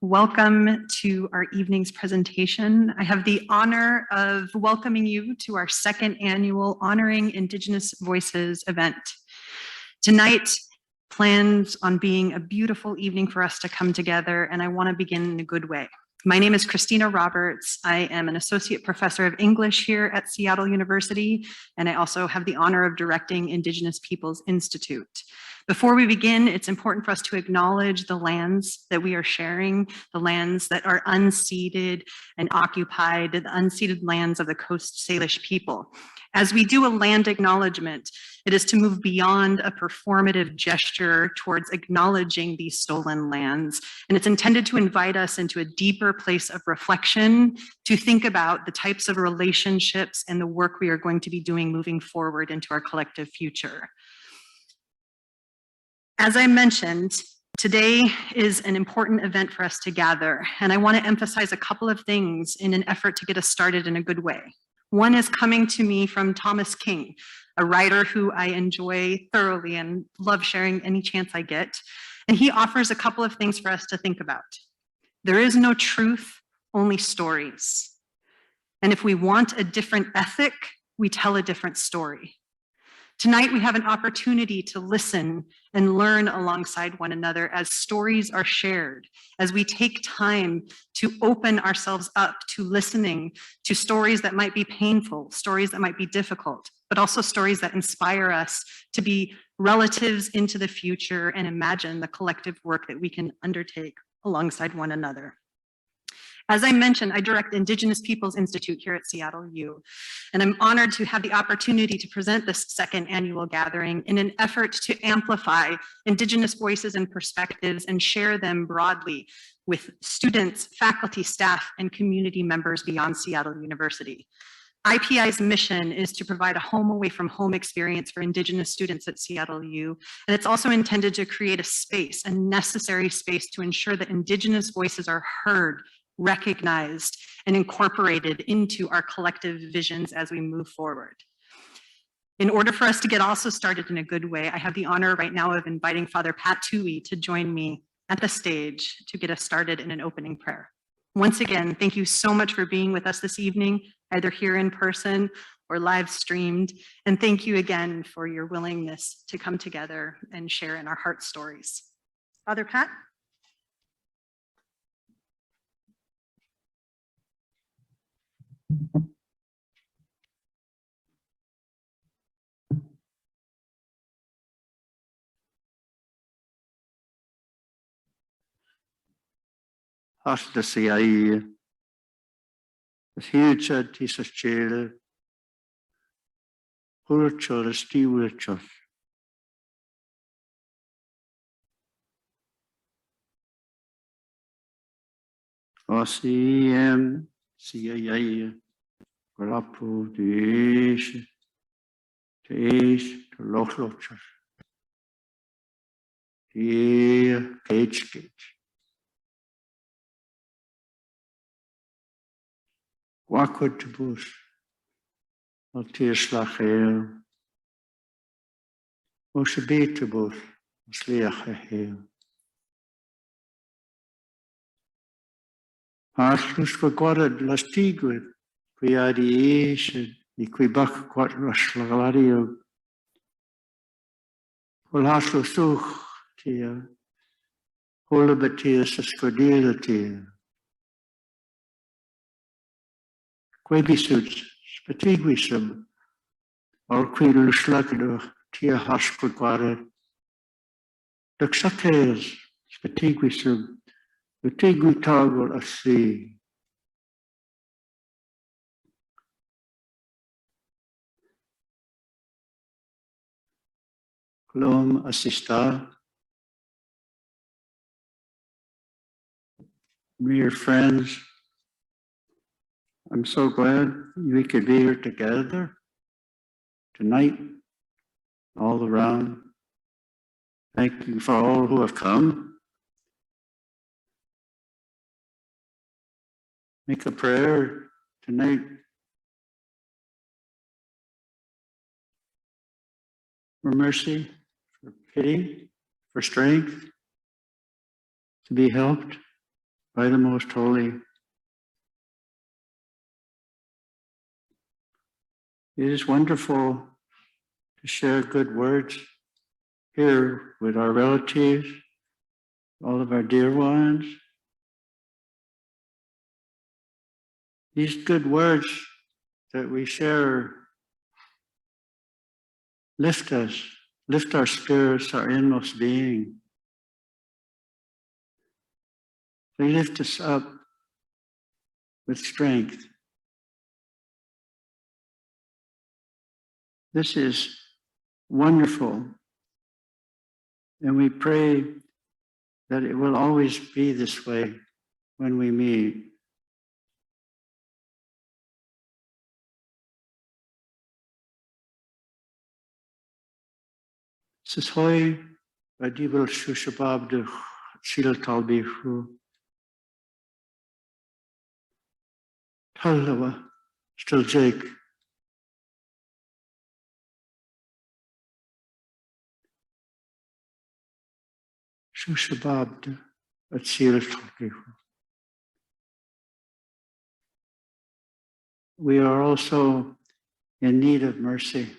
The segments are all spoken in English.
Welcome to our evening's presentation. I have the honor of welcoming you to our second annual Honoring Indigenous Voices event. Tonight plans on being a beautiful evening for us to come together, and I want to begin in a good way. My name is Christina Roberts. I am an associate professor of English here at Seattle University, and I also have the honor of directing Indigenous Peoples Institute. Before we begin, it's important for us to acknowledge the lands that we are sharing, the lands that are unceded and occupied, the unceded lands of the Coast Salish people. As we do a land acknowledgement, it is to move beyond a performative gesture towards acknowledging these stolen lands. And it's intended to invite us into a deeper place of reflection, to think about the types of relationships and the work we are going to be doing moving forward into our collective future. As I mentioned, today is an important event for us to gather, and I want to emphasize a couple of things in an effort to get us started in a good way. One is coming to me from Thomas King, a writer who I enjoy thoroughly and love sharing any chance I get. And he offers a couple of things for us to think about. There is no truth, only stories. And if we want a different ethic, we tell a different story. Tonight, we have an opportunity to listen and learn alongside one another as stories are shared, as we take time to open ourselves up to listening to stories that might be painful, stories that might be difficult, but also stories that inspire us to be relatives into the future and imagine the collective work that we can undertake alongside one another. As I mentioned, I direct Indigenous Peoples Institute here at Seattle U, and I'm honored to have the opportunity to present this second annual gathering in an effort to amplify Indigenous voices and perspectives and share them broadly with students, faculty, staff, and community members beyond Seattle University. IPI's mission is to provide a home away from home experience for Indigenous students at Seattle U, and it's also intended to create a space, a necessary space to ensure that Indigenous voices are heard, recognized, and incorporated into our collective visions as we move forward. In order for us to get also started in a good way, I have the honor right now of inviting Father Pat Toohey to join me at the stage to get us started in an opening prayer. Once again, thank you so much for being with us this evening, either here in person or live streamed. And thank you again for your willingness to come together and share in our heart stories. Father Pat? Hasta CIA, the huge Tisa Chela, Hurchor, Stewart. OCM, CIA, Rapu, Dish, Tish, Lochlocher, here, Cage. Wakut to bush, al tierslach heel, Moshe beet to bush, sliach heel. Hartlus vergorred las tigwit, qui adi eeshe, qui bak quat raslagario. Hol hartlus such, tia, holle betia sa skodele tia. Quebisuds, spatigwisum, or quidul slugger, tia hasquared. Duxates, spatigwisum, Utigutagul a sea. Glom assista. Dear friends, I'm so glad we could be here together tonight, all around. Thank you for all who have come. Make a prayer tonight. For mercy, for pity, for strength, to be helped by the Most Holy. It is wonderful to share good words here with our relatives, all of our dear ones. These good words that we share lift us, lift our spirits, our inmost being. They lift us up with strength. This is wonderful. And we pray that it will always be this way when we meet. Sishoy Badibel Shushabab de Sil Talbihu Talawa Still Jake. Shushabab de Sil Talbihu. We are also in need of mercy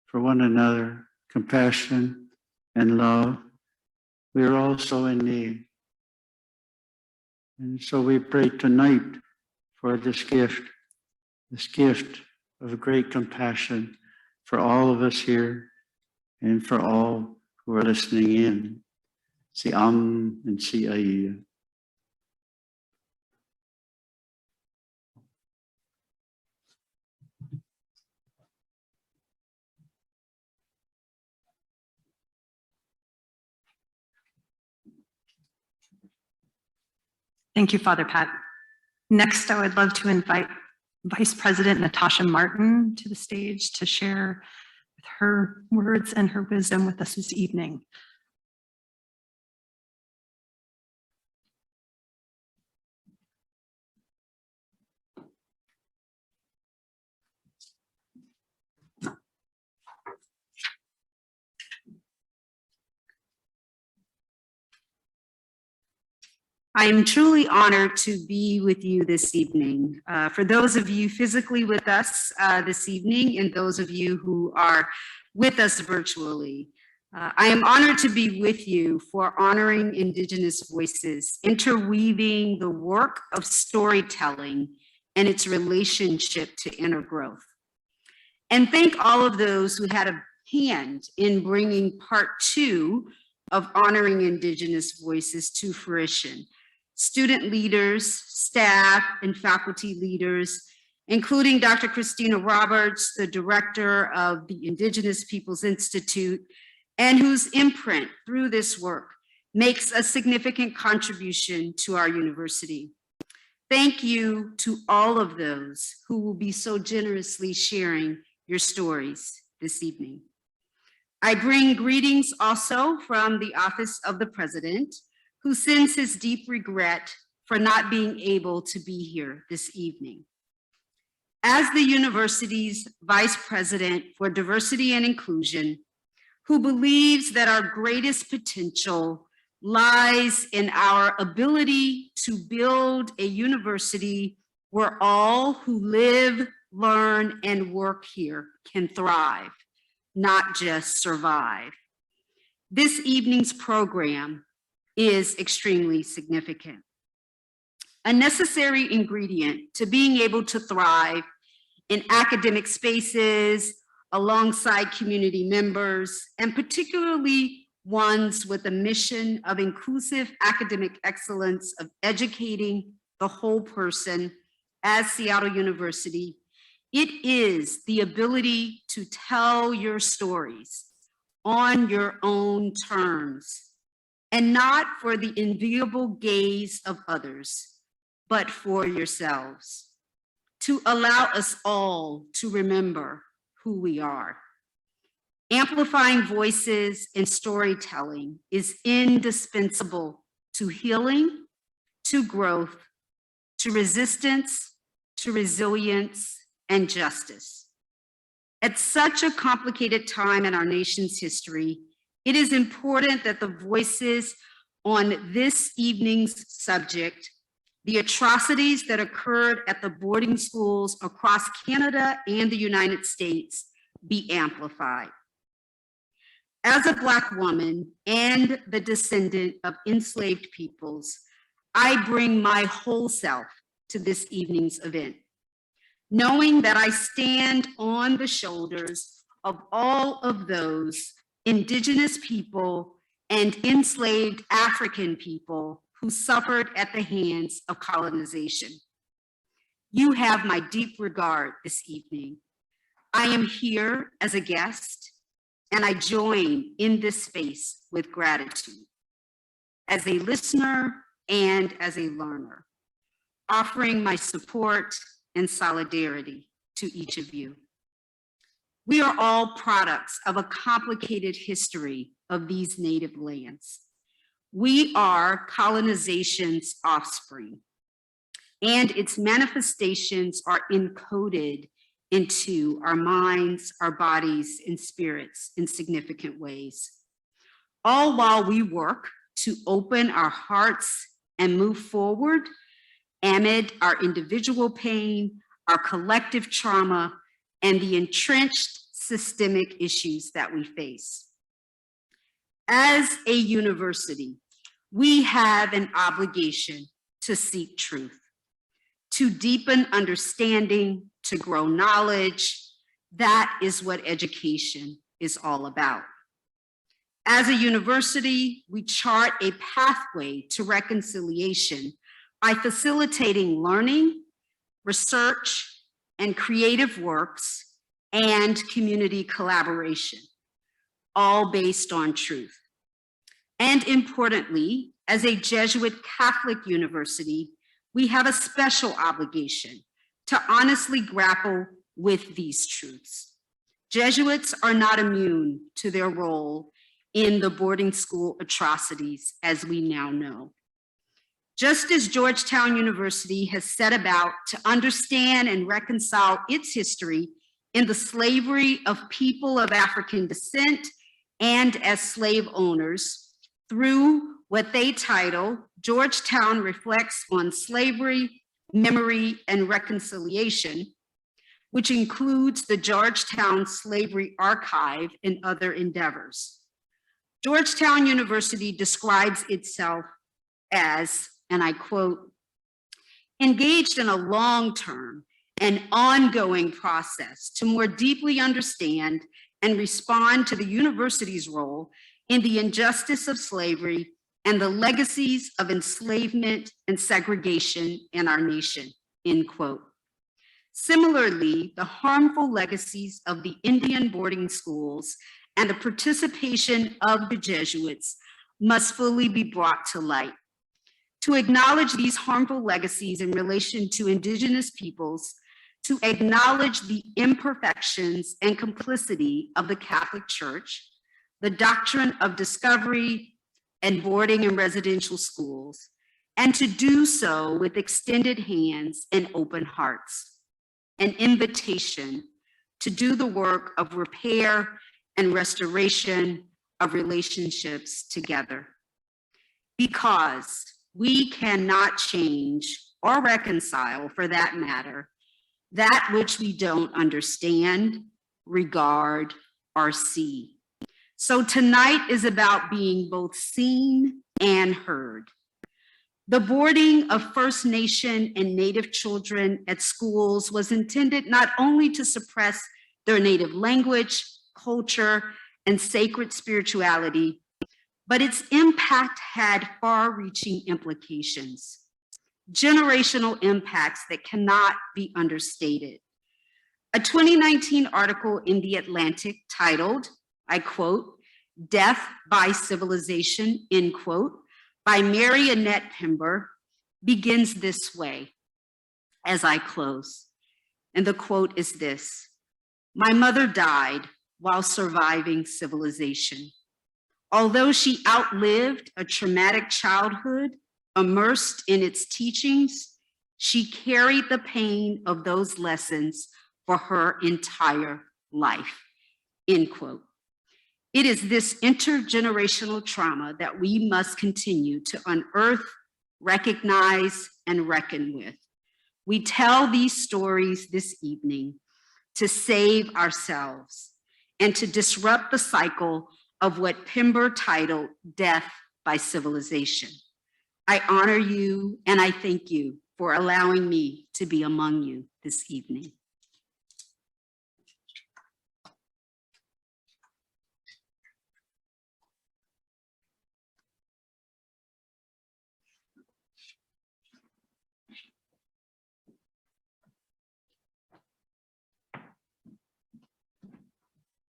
for one another, compassion and love. We are also in need. And so we pray tonight for this gift of great compassion for all of us here and for all who are listening in. Si Am and Si Ai. Thank you, Father Pat. Next, I would love to invite Vice President Natasha Martin to the stage to share her words and her wisdom with us this evening. I am truly honored to be with you this evening. For those of you physically with us this evening and those of you who are with us virtually, I am honored to be with you for honoring Indigenous voices, interweaving the work of storytelling and its relationship to inner growth. And thank all of those who had a hand in bringing part 2 of honoring Indigenous voices to fruition. Student leaders, staff, and faculty leaders, including Dr. Christina Roberts, the director of the Indigenous Peoples Institute, and whose imprint through this work makes a significant contribution to our university. Thank you to all of those who will be so generously sharing your stories this evening. I bring greetings also from the Office of the President, who sends his deep regret for not being able to be here this evening. As the university's Vice President for Diversity and Inclusion, who believes that our greatest potential lies in our ability to build a university where all who live, learn, and work here can thrive, not just survive. This evening's program is extremely significant. A necessary ingredient to being able to thrive in academic spaces, alongside community members, and particularly ones with a mission of inclusive academic excellence of educating the whole person as Seattle University, it is the ability to tell your stories on your own terms, and not for the enviable gaze of others, but for yourselves, to allow us all to remember who we are. Amplifying voices and storytelling is indispensable to healing, to growth, to resistance, to resilience, and justice. At such a complicated time in our nation's history, it is important that the voices on this evening's subject, the atrocities that occurred at the boarding schools across Canada and the United States be amplified. As a Black woman and the descendant of enslaved peoples, I bring my whole self to this evening's event, knowing that I stand on the shoulders of all of those Indigenous people and enslaved African people who suffered at the hands of colonization. You have my deep regard this evening. I am here as a guest, and I join in this space with gratitude as a listener and as a learner, offering my support and solidarity to each of you. We are all products of a complicated history of these native lands. We are colonization's offspring, and its manifestations are encoded into our minds, our bodies, and spirits in significant ways. All while we work to open our hearts and move forward amid our individual pain, our collective trauma, and the entrenched systemic issues that we face. As a university, we have an obligation to seek truth, to deepen understanding, to grow knowledge. That is what education is all about. As a university, we chart a pathway to reconciliation by facilitating learning, research, and creative works, and community collaboration, all based on truth. And importantly, as a Jesuit Catholic university, we have a special obligation to honestly grapple with these truths. Jesuits are not immune to their role in the boarding school atrocities, as we now know. Just as Georgetown University has set about to understand and reconcile its history in the slavery of people of African descent and as slave owners through what they title Georgetown Reflects on Slavery, Memory, and Reconciliation, which includes the Georgetown Slavery Archive and other endeavors. Georgetown University describes itself as, and I quote, engaged in a long-term and ongoing process to more deeply understand and respond to the university's role in the injustice of slavery and the legacies of enslavement and segregation in our nation, end quote. Similarly, the harmful legacies of the Indian boarding schools and the participation of the Jesuits must fully be brought to light. To acknowledge these harmful legacies in relation to Indigenous peoples, to acknowledge the imperfections and complicity of the Catholic Church, the doctrine of discovery and boarding and residential schools, and to do so with extended hands and open hearts. An invitation to do the work of repair and restoration of relationships together. Because we cannot change or reconcile, for that matter, that which we don't understand, regard, or see. So tonight is about being both seen and heard. The boarding of First Nation and Native children at schools was intended not only to suppress their native language, culture, and sacred spirituality, but its impact had far-reaching implications, generational impacts that cannot be understated. A 2019 article in The Atlantic titled, I quote, "Death by Civilization," end quote, by Mary Annette Pember begins this way as I close. And the quote is this: "My mother died while surviving civilization. Although she outlived a traumatic childhood, immersed in its teachings, she carried the pain of those lessons for her entire life," end quote. It is this intergenerational trauma that we must continue to unearth, recognize, and reckon with. We tell these stories this evening to save ourselves and to disrupt the cycle of what Pember titled Death by Civilization. I honor you and I thank you for allowing me to be among you this evening.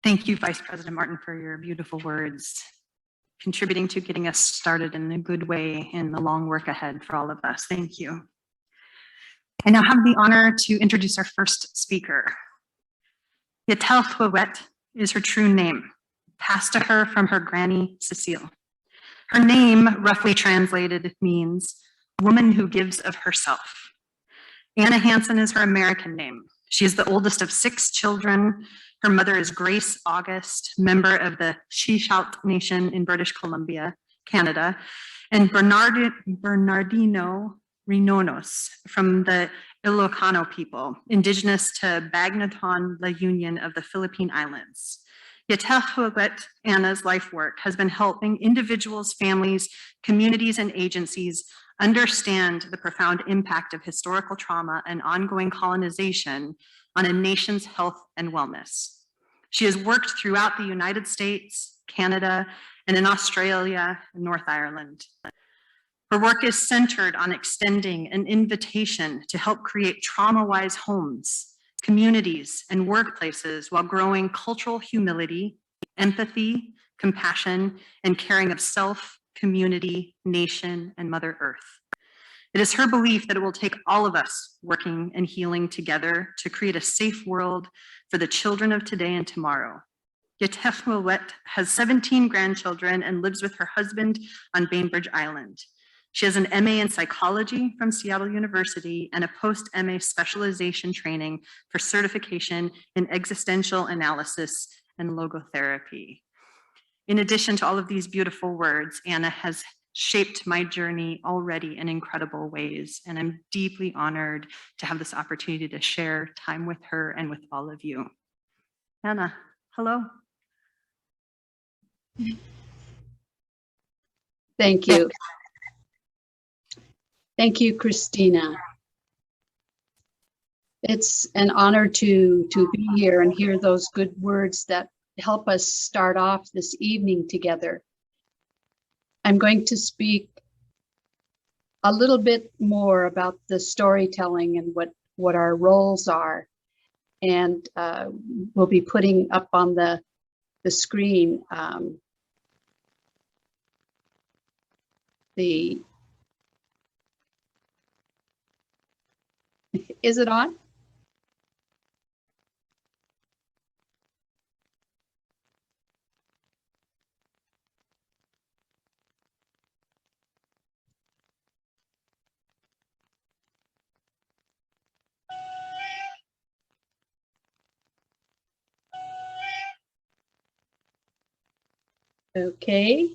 Thank you, Vice President Martin, for your beautiful words, contributing to getting us started in a good way in the long work ahead for all of us. Thank you. I now have the honor to introduce our first speaker. Yatel is her true name, passed to her from her granny, Cecile. Her name, roughly translated, means woman who gives of herself. Anna Hansen is her American name. She is the oldest of 6 children. Her mother is Grace August, member of the Shishalt Nation in British Columbia, Canada, and Bernardino Rinonos from the Ilocano people, indigenous to Bagnaton La Union of the Philippine Islands. Yatel Anna's life work has been helping individuals, families, communities, and agencies understand the profound impact of historical trauma and ongoing colonization on a nation's health and wellness. She has worked throughout the United States, Canada, and in Australia and North Ireland. Her work is centered on extending an invitation to help create trauma-wise homes, communities, and workplaces while growing cultural humility, empathy, compassion, and caring of self, community, nation, and Mother Earth. It is her belief that it will take all of us working and healing together to create a safe world for the children of today and tomorrow. Yatel has 17 grandchildren and lives with her husband on Bainbridge Island. She has an MA in psychology from Seattle University and a post-MA specialization training for certification in existential analysis and logotherapy. In addition to all of these beautiful words, Anna has shaped my journey already in incredible ways, and I'm deeply honored to have this opportunity to share time with her and with all of you. Anna, hello. Thank you. Thank you, Christina. It's an honor to be here and hear those good words that help us start off this evening together. I'm going to speak a little bit more about the storytelling and what our roles are. And we'll be putting up on the screen is it on? Okay.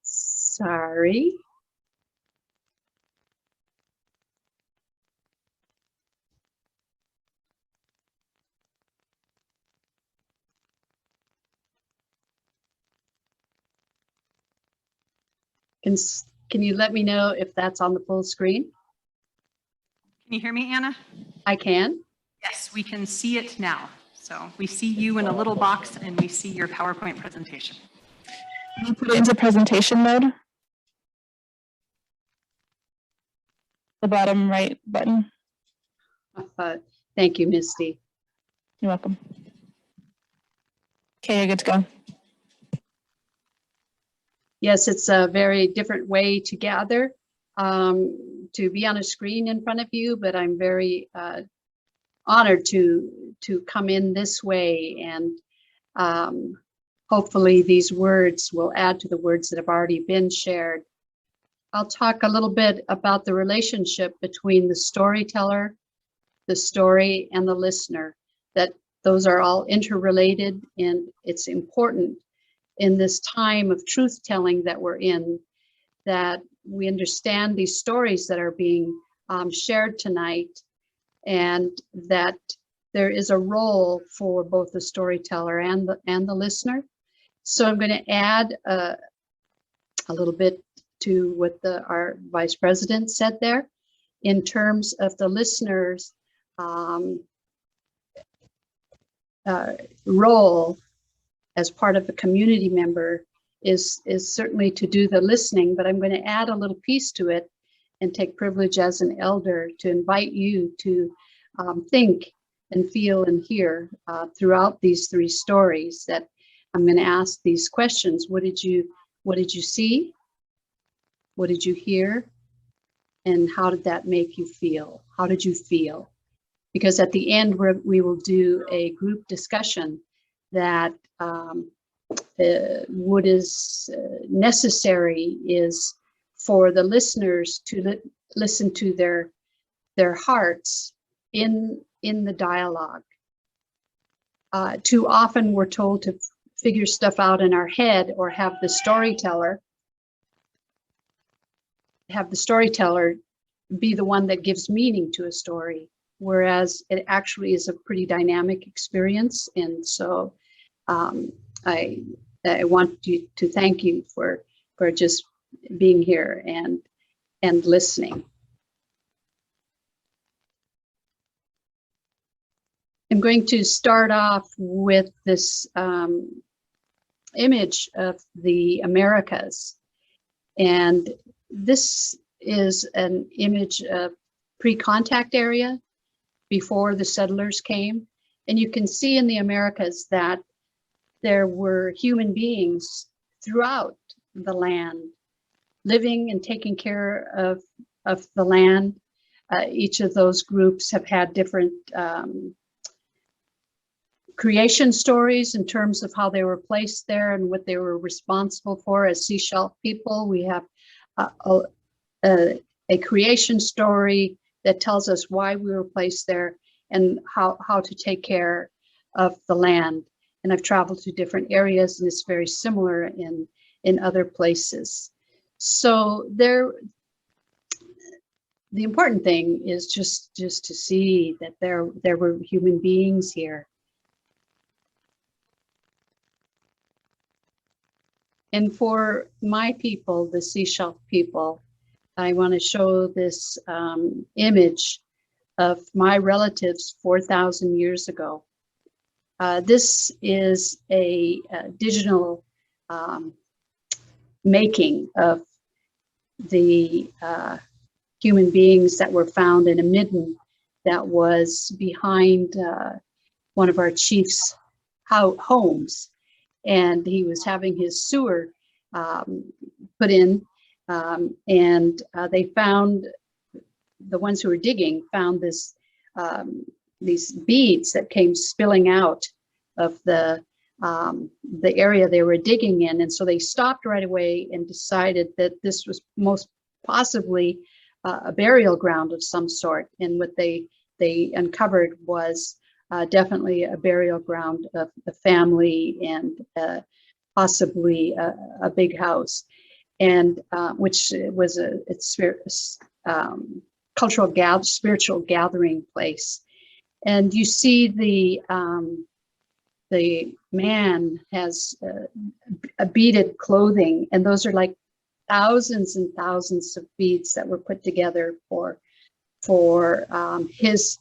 Sorry. Can you let me know if that's on the full screen? Can you hear me, Anna? I can. Yes, we can see it now. So we see you in a little box and we see your PowerPoint presentation. Can you put it into presentation mode? The bottom right button. Thank you, Misty. You're welcome. Okay, you're good to go. Yes, it's a very different way to gather. to be on a screen in front of you, but I'm very honored to come in this way, and hopefully these words will add to the words that have already been shared. I'll talk a little bit about the relationship between the storyteller, the story, and the listener, that those are all interrelated, and it's important in this time of truth telling that we're in, that we understand these stories that are being shared tonight, and that there is a role for both the storyteller and the listener. So I'm going to add a little bit to what our vice president said there in terms of the listener's role as part of a community member is certainly to do the listening, but I'm going to add a little piece to it and take privilege as an elder to invite you to think and feel and hear throughout these three stories, that I'm going to ask these questions. What did you see? What did you hear? And how did that make you feel? How did you feel? Because at the end, we will do a group discussion that what is necessary is for the listeners to listen to their hearts in the dialogue. Too often we're told to figure stuff out in our head, or have the storyteller be the one that gives meaning to a story, whereas it actually is a pretty dynamic experience. And so I want to thank you for just being here and listening. I'm going to start off with this image of the Americas. And this is an image of pre-contact area before the settlers came. And you can see in the Americas that there were human beings throughout the land, living and taking care of the land. Each of those groups have had different creation stories in terms of how they were placed there and what they were responsible for. As sea shelf people, we have a creation story that tells us why we were placed there and how to take care of the land. And I've traveled to different areas, and it's very similar in other places. So the important thing is just to see that there were human beings here. And for my people, the sea shelf people, I want to show this image of my relatives 4,000 years ago. This is a digital making of the human beings that were found in a midden that was behind one of our chief's homes. And he was having his sewer put in, and they found, the ones who were digging found these beads that came spilling out of the area they were digging in. And so they stopped right away and decided that this was most possibly a burial ground of some sort. And what they uncovered was definitely a burial ground of a family and possibly a big house, and which was a cultural spiritual gathering place. And you see the man has a beaded clothing, and those are like thousands and thousands of beads that were put together for his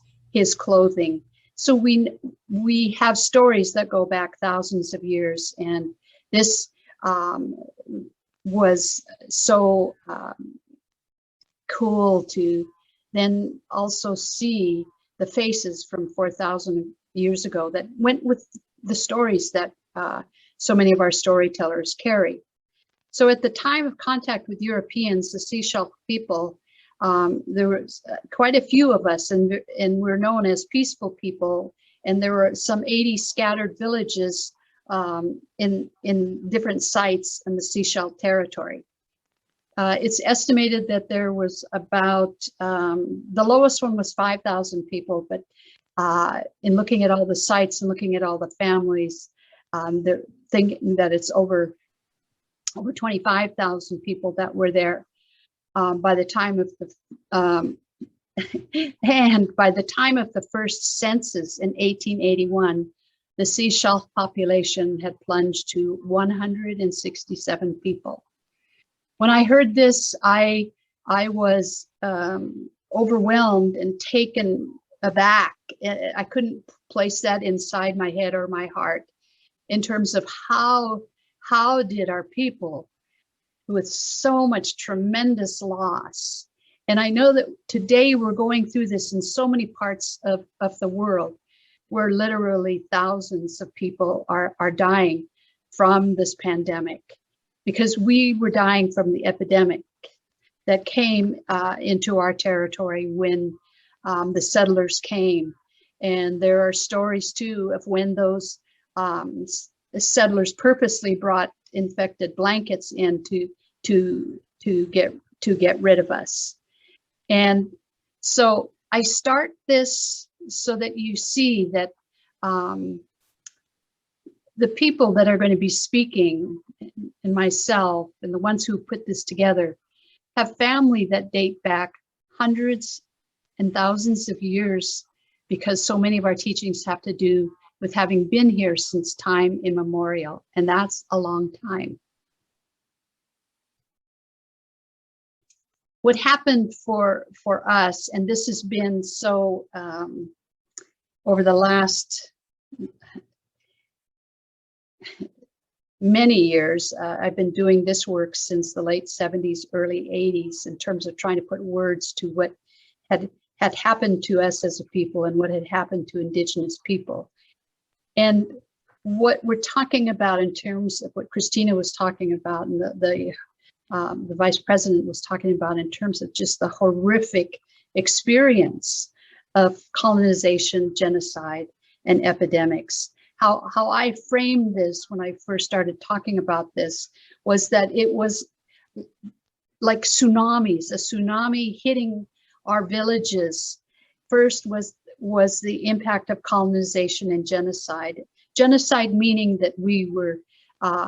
clothing. So we have stories that go back thousands of years, and this was so cool to then also see the faces from 4,000 years ago that went with the stories that so many of our storytellers carry. So at the time of contact with Europeans, the Sechelt people, there was quite a few of us, and we're known as peaceful people. And there were some 80 scattered villages in different sites in the Sechelt territory. It's estimated that there was about, the lowest one was 5,000 people, but in looking at all the sites and looking at all the families, they're thinking that it's over 25,000 people that were there by the time of the, and by the time of the first census in 1881, the Sechelt population had plunged to 167 people. When I heard this, I was overwhelmed and taken aback. I couldn't place that inside my head or my heart in terms of how did our people, with so much tremendous loss. And I know that today we're going through this in so many parts of the world, where literally thousands of people are dying from this pandemic, because we were dying from the epidemic that came into our territory when the settlers came. And there are stories too of when those settlers purposely brought infected blankets in to get rid of us. And so I start this so that you see that the people that are going to be speaking, and myself and the ones who put this together, have family that date back hundreds and thousands of years, because so many of our teachings have to do with having been here since time immemorial, and that's a long time. What happened for us, and this has been so over the last many years, I've been doing this work since the late 70s, early 80s, in terms of trying to put words to what had happened to us as a people and what had happened to Indigenous people. And what we're talking about in terms of what Christina was talking about, and the Vice President was talking about, in terms of just the horrific experience of colonization, genocide, and epidemics. How I framed this when I first started talking about this was that it was like tsunamis, a tsunami hitting our villages. First was the impact of colonization and genocide. Genocide meaning that we were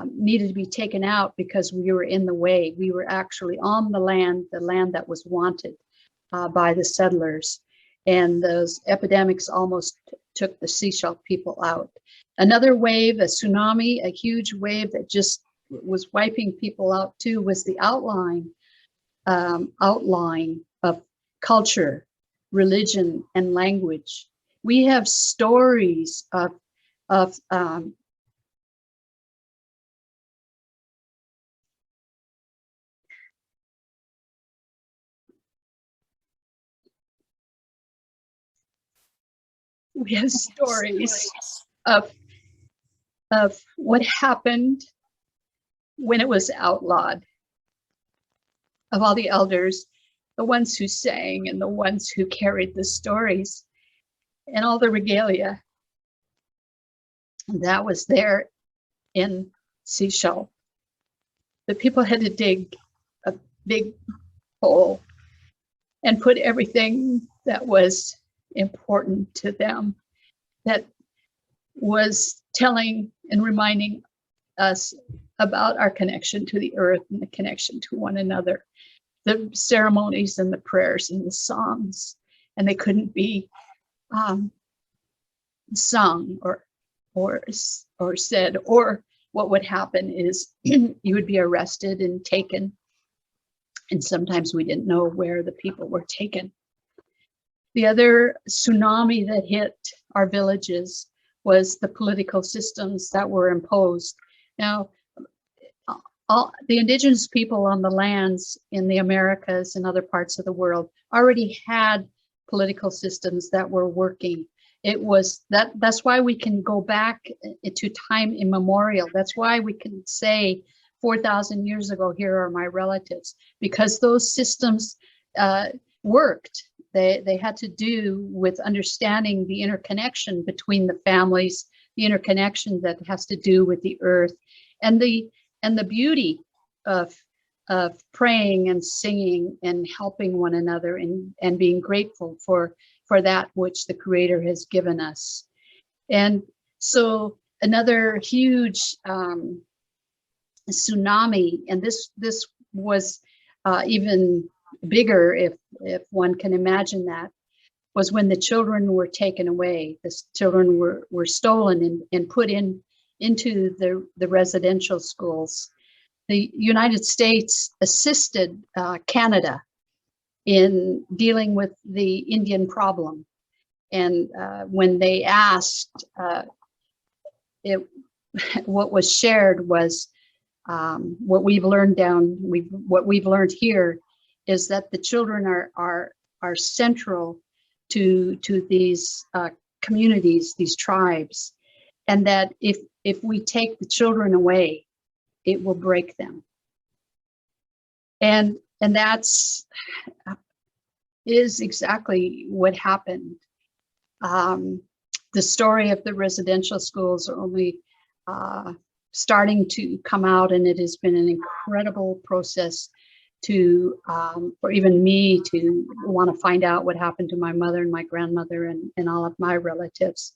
needed to be taken out because we were in the way. We were actually on the land that was wanted by the settlers. And those epidemics almost took the Sechelt people out. Another wave, a tsunami, a huge wave that just was wiping people out too, was the outline of culture, religion, and language. We have stories of we have stories of what happened when it was outlawed, of all the elders, the ones who sang and the ones who carried the stories and all the regalia that was there in Sechelt. The people had to dig a big hole and put everything that was important to them, that was telling and reminding us about our connection to the earth and the connection to one another, the ceremonies and the prayers and the songs, and they couldn't be sung or said. Or what would happen is you would be arrested and taken, and sometimes we didn't know where the people were taken. The other tsunami that hit our villages was the political systems that were imposed. Now, all the Indigenous people on the lands in the Americas and other parts of the world already had political systems that were working. It was that's why we can go back to time immemorial. That's why we can say 4,000 years ago, here are my relatives, because those systems worked. They had to do with understanding the interconnection between the families, the interconnection that has to do with the earth, and the beauty of praying and singing and helping one another, and being grateful for that which the Creator has given us. And so another huge tsunami, and this was even bigger, if one can imagine that, was when the children were taken away. The children were stolen and put into the residential schools. The United States assisted Canada in dealing with the Indian problem. And when they asked, what was shared was what we've learned here is that the children are central to these communities, these tribes, and that if we take the children away, it will break them. And that's is exactly what happened. The story of the residential schools are only starting to come out, and it has been an incredible process to for even me to want to find out what happened to my mother and my grandmother and all of my relatives,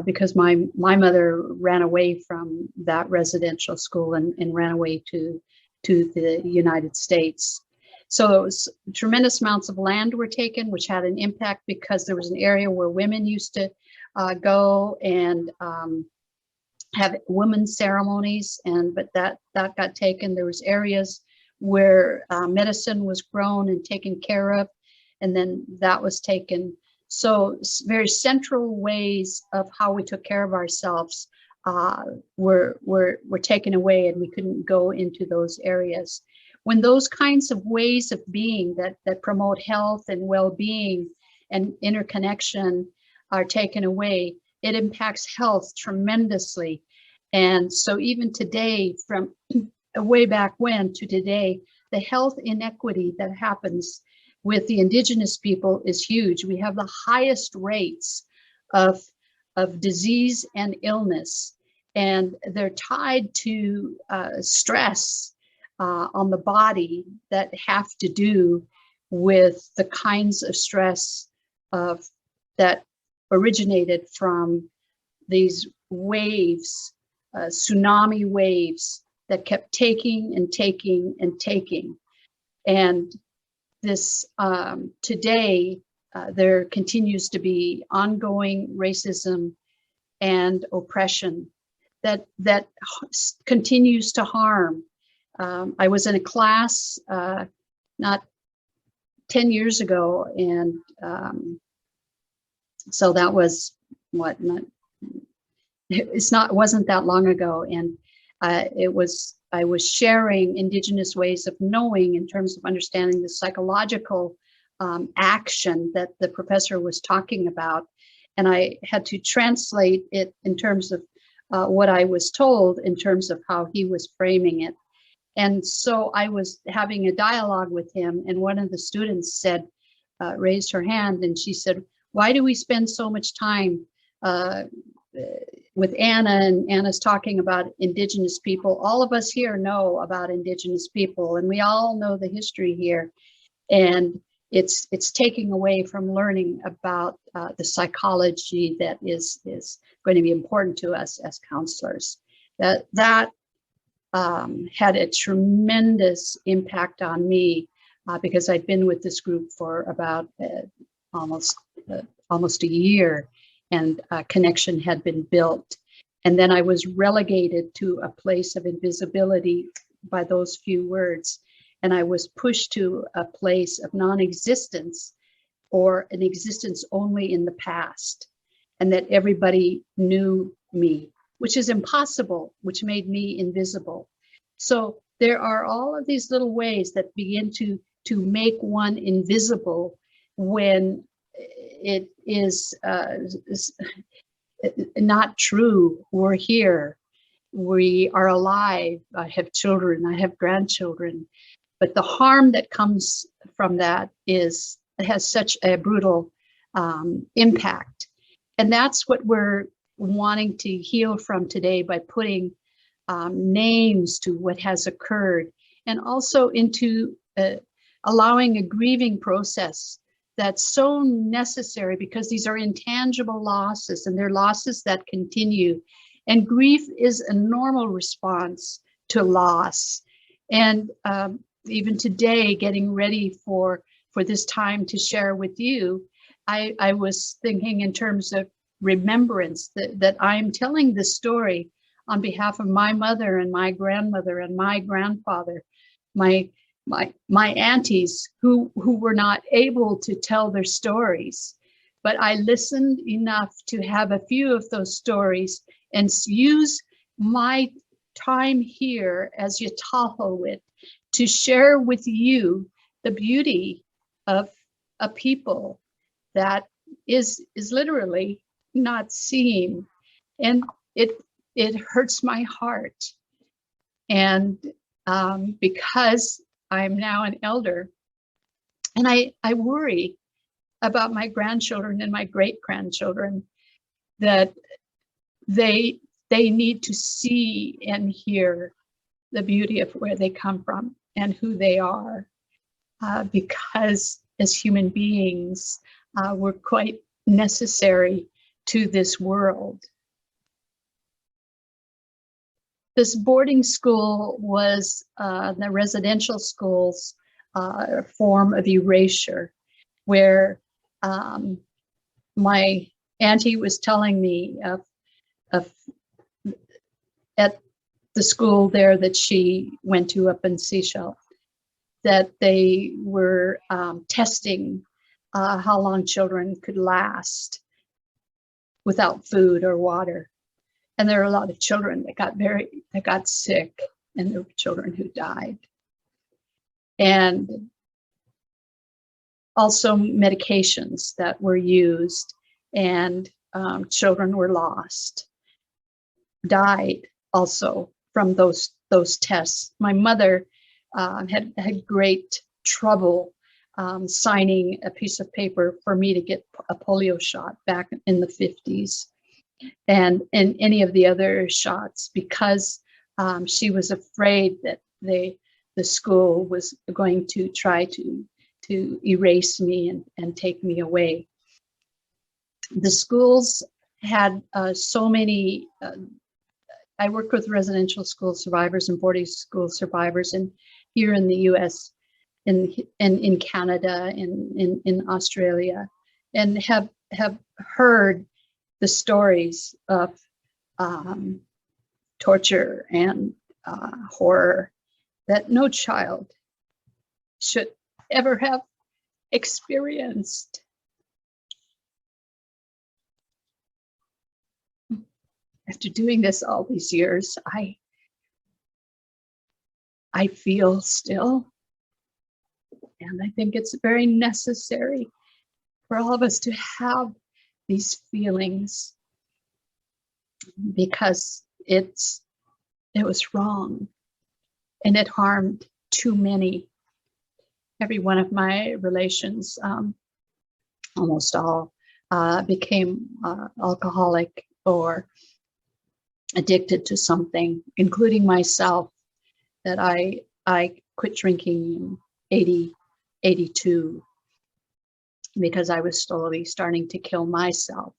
because my mother ran away from that residential school and ran away to the United States. So it was tremendous amounts of land were taken, which had an impact because there was an area where women used to go and have women's ceremonies, but that got taken. There was areas where medicine was grown and taken care of, and then that was taken. So very central ways of how we took care of ourselves were taken away, and we couldn't go into those areas. When those kinds of ways of being that promote health and well-being and interconnection are taken away, it impacts health tremendously. And so even today, from way back when to today, the health inequity that happens with the Indigenous people is huge. We have the highest rates of disease and illness, and they're tied to stress on the body that have to do with the kinds of stress that originated from these waves, tsunami waves that kept taking and taking and taking. And this today, there continues to be ongoing racism and oppression that continues to harm. I was in a class not 10 years ago, and so that was what, it wasn't that long ago, and I was sharing Indigenous ways of knowing in terms of understanding the psychological action that the professor was talking about, and I had to translate it in terms of what I was told in terms of how he was framing it. And so I was having a dialogue with him, and one of the students said, raised her hand, and she said, "Why do we spend so much time with Anna?" And Anna's talking about Indigenous people. All of us here know about Indigenous people, and we all know the history here. And it's taking away from learning about the psychology that is going to be important to us as counselors. That had a tremendous impact on me because I'd been with this group for about almost a year, and a connection had been built. And then I was relegated to a place of invisibility by those few words. And I was pushed to a place of non-existence, or an existence only in the past, and that everybody knew me, which is impossible, which made me invisible. So there are all of these little ways that begin to make one invisible when it is not true. We're here. we are alive. I have children, I have grandchildren, but the harm that comes from that has such a brutal impact. And that's what we're wanting to heal from today by putting names to what has occurred, and also into allowing a grieving process that's so necessary, because these are intangible losses and they're losses that continue. And grief is a normal response to loss. And even today, getting ready for this time to share with you, I was thinking in terms of remembrance, that I'm telling this story on behalf of my mother and my grandmother and my grandfather, my aunties who were not able to tell their stories. But I listened enough to have a few of those stories and use my time here as Yatahowit to share with you the beauty of a people that is literally not seen. And it hurts my heart. And because I'm now an elder, and I worry about my grandchildren and my great-grandchildren, that they need to see and hear the beauty of where they come from and who they are, because as human beings, we're quite necessary to this world. This boarding school was the residential school's form of erasure, where my auntie was telling me of at the school there that she went to up in Seychelles, that they were testing how long children could last without food or water. And there are a lot of children that got sick, and there were children who died. And also medications that were used, and children were lost, died also from those tests. My mother had great trouble signing a piece of paper for me to get a polio shot back in the 50s, and any of the other shots, because she was afraid that the school was going to try to erase me and take me away. The schools had so many, I worked with residential school survivors and boarding school survivors, and here in the US, in Canada, in Australia, and have heard the stories of torture and horror that no child should ever have experienced. After doing this all these years, I feel still, and I think it's very necessary for all of us to have these feelings, because it was wrong and it harmed too many. Every one of my relations, almost all, became alcoholic or addicted to something, including myself, that I quit drinking in 82 because I was slowly starting to kill myself.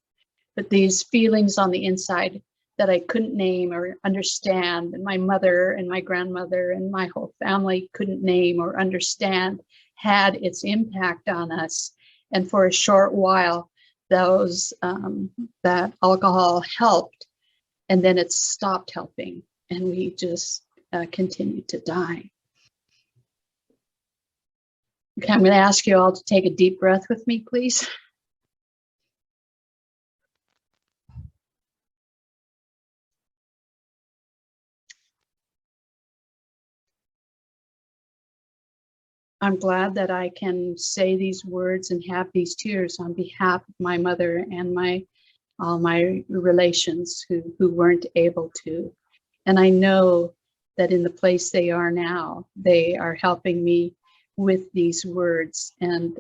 But these feelings on the inside that I couldn't name or understand, and my mother and my grandmother and my whole family couldn't name or understand, had its impact on us. And for a short while, that alcohol helped, and then it stopped helping, and we just continued to die. Okay, I'm going to ask you all to take a deep breath with me, please. I'm glad that I can say these words and have these tears on behalf of my mother and all my relations who weren't able to. And I know that in the place they are now, they are helping me with these words. And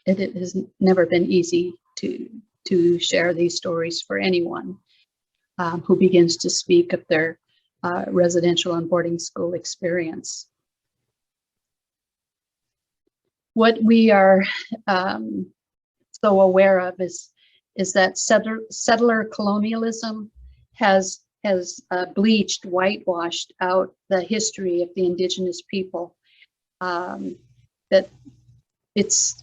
it has never been easy to share these stories for anyone who begins to speak of their residential and boarding school experience. What we are so aware of is that settler colonialism has bleached, whitewashed out the history of the Indigenous people. That it's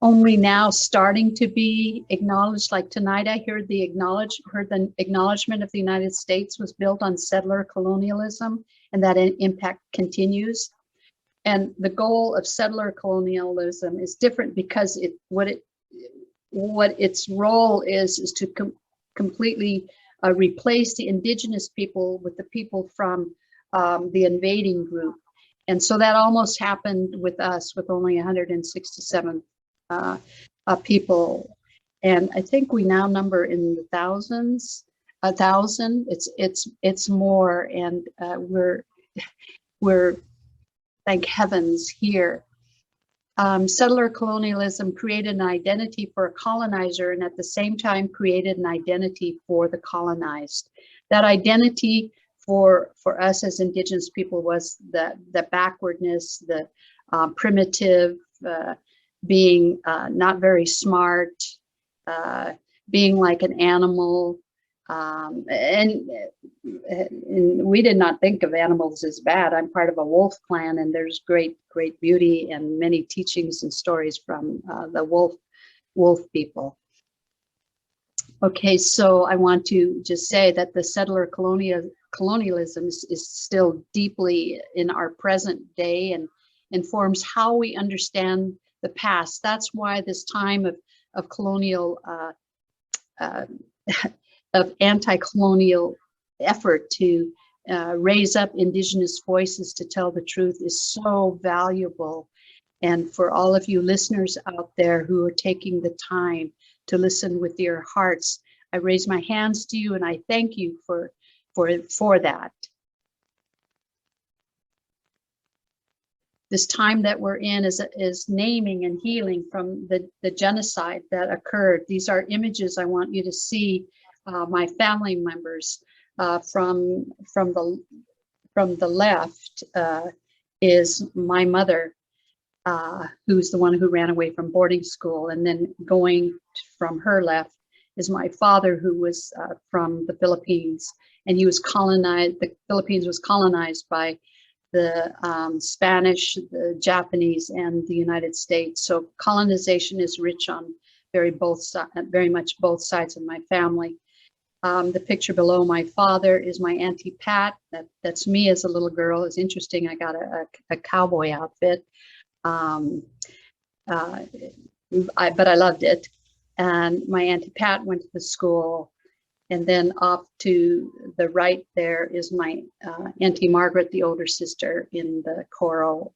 only now starting to be acknowledged. Like tonight, I heard the acknowledgement of the United States was built on settler colonialism, and that impact continues. And the goal of settler colonialism is different because what its role is to completely replace the Indigenous people with the people from the invading group. And so that almost happened with us, with only 167 people. And I think we now number in the thousands, 1,000. It's more, and we're thank heavens here. Settler colonialism created an identity for a colonizer, and at the same time created an identity for the colonized. That identity for us as Indigenous people was the backwardness, the primitive, being not very smart, being like an animal. And we did not think of animals as bad. I'm part of a wolf clan, and there's great beauty and many teachings and stories from the wolf people. Okay, so I want to just say that the settler colonialism is still deeply in our present day and informs how we understand the past. That's why this time of colonial of anti-colonial effort to raise up Indigenous voices to tell the truth is so valuable. And for all of you listeners out there who are taking the time to listen with your hearts, I raise my hands to you and I thank you for that. This time that we're in is naming and healing from the genocide that occurred. These are images I want you to see. My family members from the left is my mother, who's the one who ran away from boarding school, and then going from her left is my father, who was from the Philippines, and he was colonized. The Philippines was colonized by the Spanish, the Japanese, and the United States. So colonization is rich on very much both sides of my family. The picture below my father is my Auntie Pat. That's me as a little girl. It's interesting. I got a cowboy outfit, but I loved it. And my Auntie Pat went to the school. And then off to the right there is my Auntie Margaret, the older sister in the choral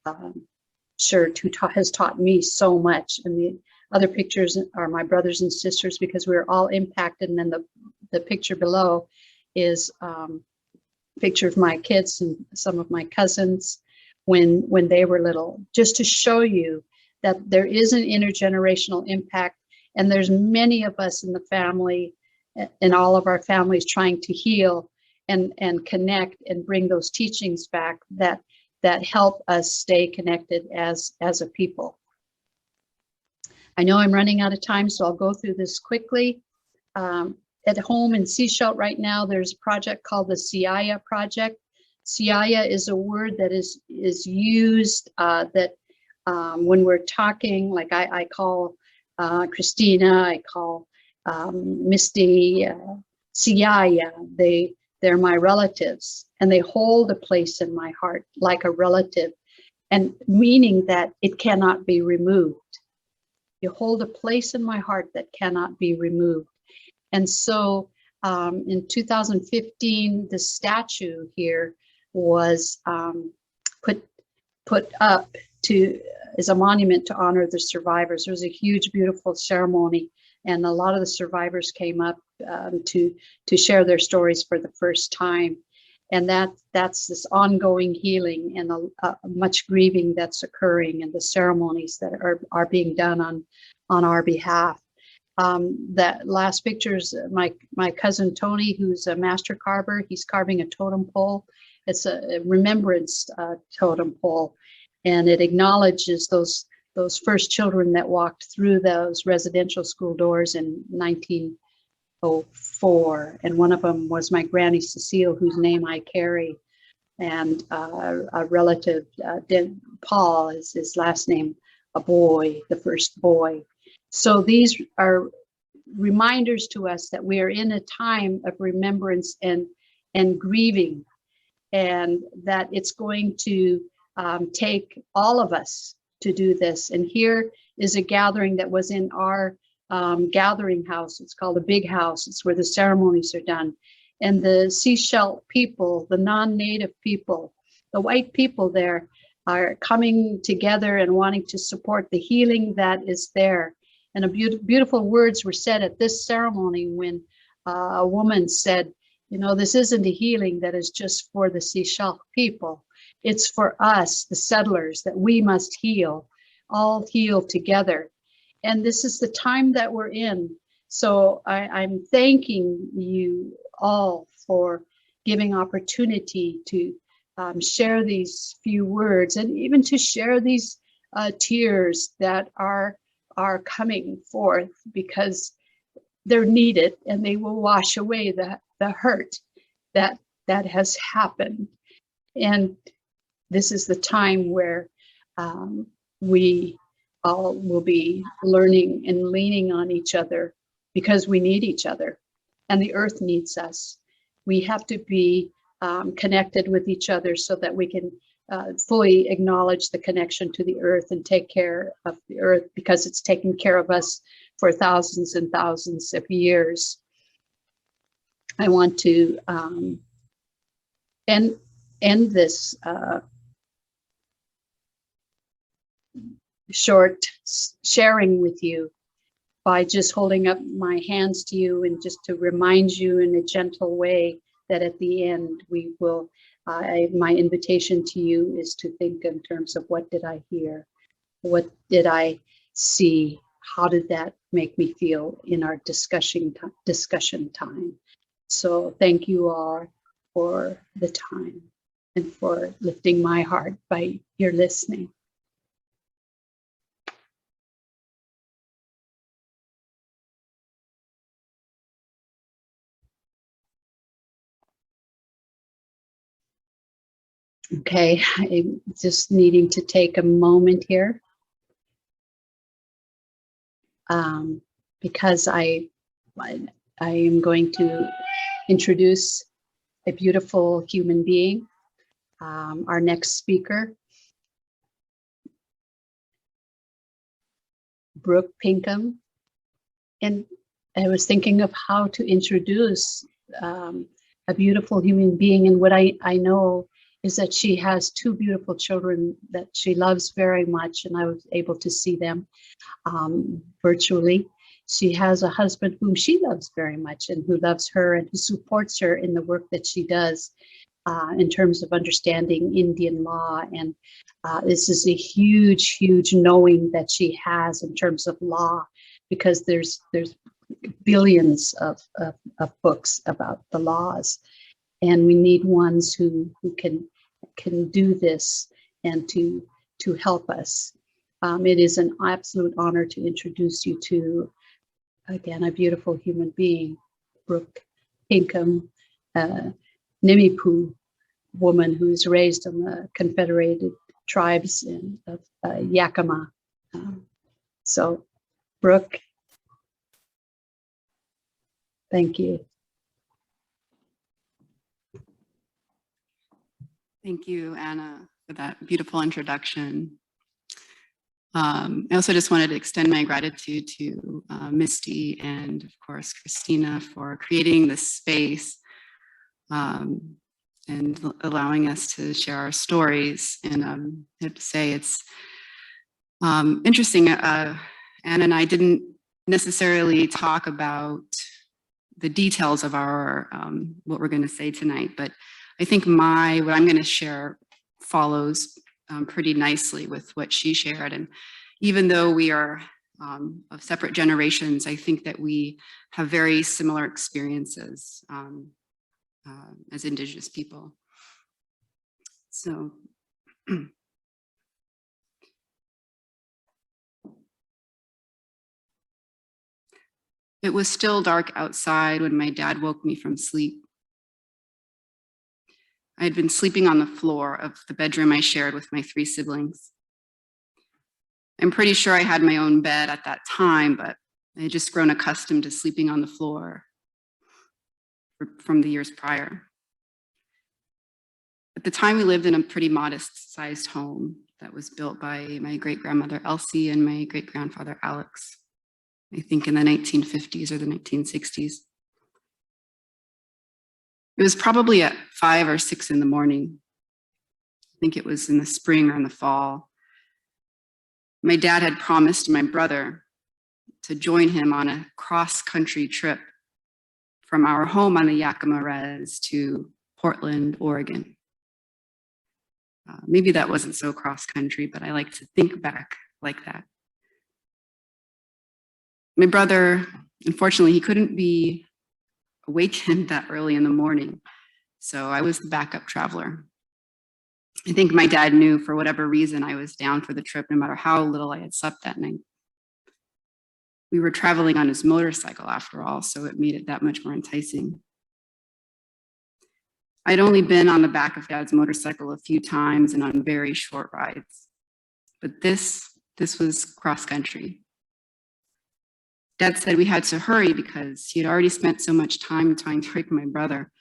shirt, who has taught me so much. And the other pictures are my brothers and sisters, because we're all impacted. And then the picture below is a picture of my kids and some of my cousins when they were little, just to show you that there is an intergenerational impact. And there's many of us in the family, in all of our families, trying to heal and connect and bring those teachings back that help us stay connected as a people. I know I'm running out of time, so I'll go through this quickly. At home in Sechelt right now, there's a project called the Siaya Project. Siaya is a word that is used when we're talking, like I call Christina, I call Misty, Siaya. They're my relatives, and they hold a place in my heart like a relative, and meaning that it cannot be removed. You hold a place in my heart that cannot be removed. And so in 2015, the statue here was put up as a monument to honor the survivors. There was a huge, beautiful ceremony And a lot of the survivors came up to share their stories for the first time. And that's this ongoing healing and much grieving that's occurring, and the ceremonies that are being done on our behalf. That last picture is my cousin Tony, who's a master carver. He's carving a totem pole. It's a remembrance totem pole, and it acknowledges those first children that walked through those residential school doors in 1904. And one of them was my Granny Cecile, whose name I carry, and a relative, Paul is his last name, a boy, the first boy. So these are reminders to us that we are in a time of remembrance and grieving, and that it's going to take all of us to do this. And here is a gathering that was in our gathering house. It's called a big house. It's where the ceremonies are done. And the Sechelt people, the non-native people, the white people there are coming together and wanting to support the healing that is there. And beautiful words were said at this ceremony when a woman said, you know, this isn't a healing that is just for the Sechelt people. It's for us, the settlers, that we must heal, all heal together. And this is the time that we're in. So I'm thanking you all for giving opportunity to share these few words, and even to share these tears that are coming forth, because they're needed, and they will wash away the hurt that has happened. And this is the time where we all will be learning and leaning on each other, because we need each other, and the earth needs us. We have to be connected with each other so that we can fully acknowledge the connection to the earth and take care of the earth, because it's taken care of us for thousands and thousands of years. I want to end this short sharing with you by just holding up my hands to you, and just to remind you in a gentle way that at the end we will, my invitation to you is to think in terms of, what did I hear? What did I see? How did that make me feel in our discussion time? So thank you all for the time and for lifting my heart by your listening. Okay, I'm just needing to take a moment here, because I am going to introduce a beautiful human being, our next speaker, Brooke Pinkham. And I was thinking of how to introduce a beautiful human being, and what I know is that she has two beautiful children that she loves very much, and I was able to see them virtually. She has a husband whom she loves very much, and who loves her and who supports her in the work that she does in terms of understanding Indian law. And this is a huge, huge knowing that she has in terms of law, because there's billions of books about the laws, and we need ones who can do this and to help us. It is an absolute honor to introduce you to, again, a beautiful human being, Brooke Pinkham, Nimipu woman who's raised on the Confederated Tribes of Yakima. So, Brooke, thank you. Thank you, Anna, for that beautiful introduction. I also just wanted to extend my gratitude to Misty and, of course, Christina for creating this space and allowing us to share our stories. And I have to say, it's interesting. Anna and I didn't necessarily talk about the details of our what we're going to say tonight, but I think what I'm going to share follows pretty nicely with what she shared. And even though we are of separate generations, I think that we have very similar experiences as Indigenous people. So it was still dark outside when my dad woke me from sleep. I had been sleeping on the floor of the bedroom I shared with my 3 siblings. I'm pretty sure I had my own bed at that time, but I had just grown accustomed to sleeping on the floor from the years prior. At the time, we lived in a pretty modest-sized home that was built by my great-grandmother Elsie and my great-grandfather Alex, I think in the 1950s or the 1960s. It was probably at 5 or 6 in the morning. I think it was in the spring or in the fall. My dad had promised my brother to join him on a cross-country trip from our home on the Yakima Res to Portland, Oregon. Maybe that wasn't so cross-country, but I like to think back like that. My brother, unfortunately, he couldn't be awakened that early in the morning, so I was the backup traveler. I think my dad knew for whatever reason I was down for the trip, no matter how little I had slept that night. We were traveling on his motorcycle after all, so it made it that much more enticing. I'd only been on the back of Dad's motorcycle a few times and on very short rides, but this was cross country. Dad said we had to hurry because he had already spent so much time trying to wake my brother.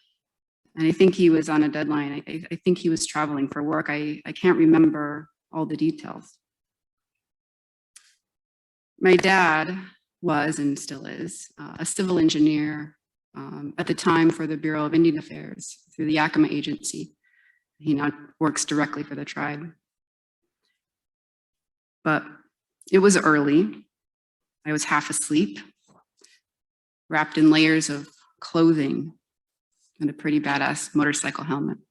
And I think he was on a deadline. I think he was traveling for work. I can't remember all the details. My dad was and still is a civil engineer at the time for the Bureau of Indian Affairs through the Yakima Agency. He now works directly for the tribe. But it was early. I was half asleep, wrapped in layers of clothing and a pretty badass motorcycle helmet. It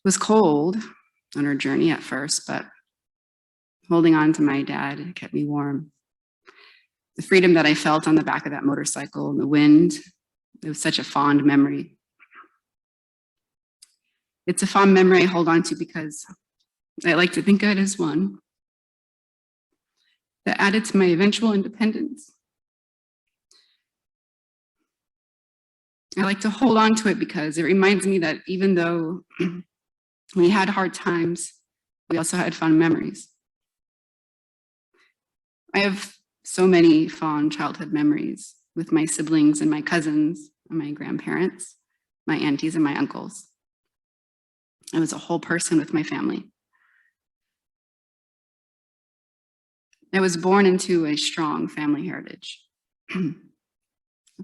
was cold on our journey at first, but holding on to my dad kept me warm. The freedom that I felt on the back of that motorcycle and the wind, it was such a fond memory. It's a fond memory I hold on to because I like to think of it as one that added to my eventual independence. I like to hold on to it because it reminds me that even though we had hard times, we also had fun memories. I have so many fond childhood memories with my siblings and my cousins and my grandparents, my aunties and my uncles. I was a whole person with my family. I was born into a strong family heritage. From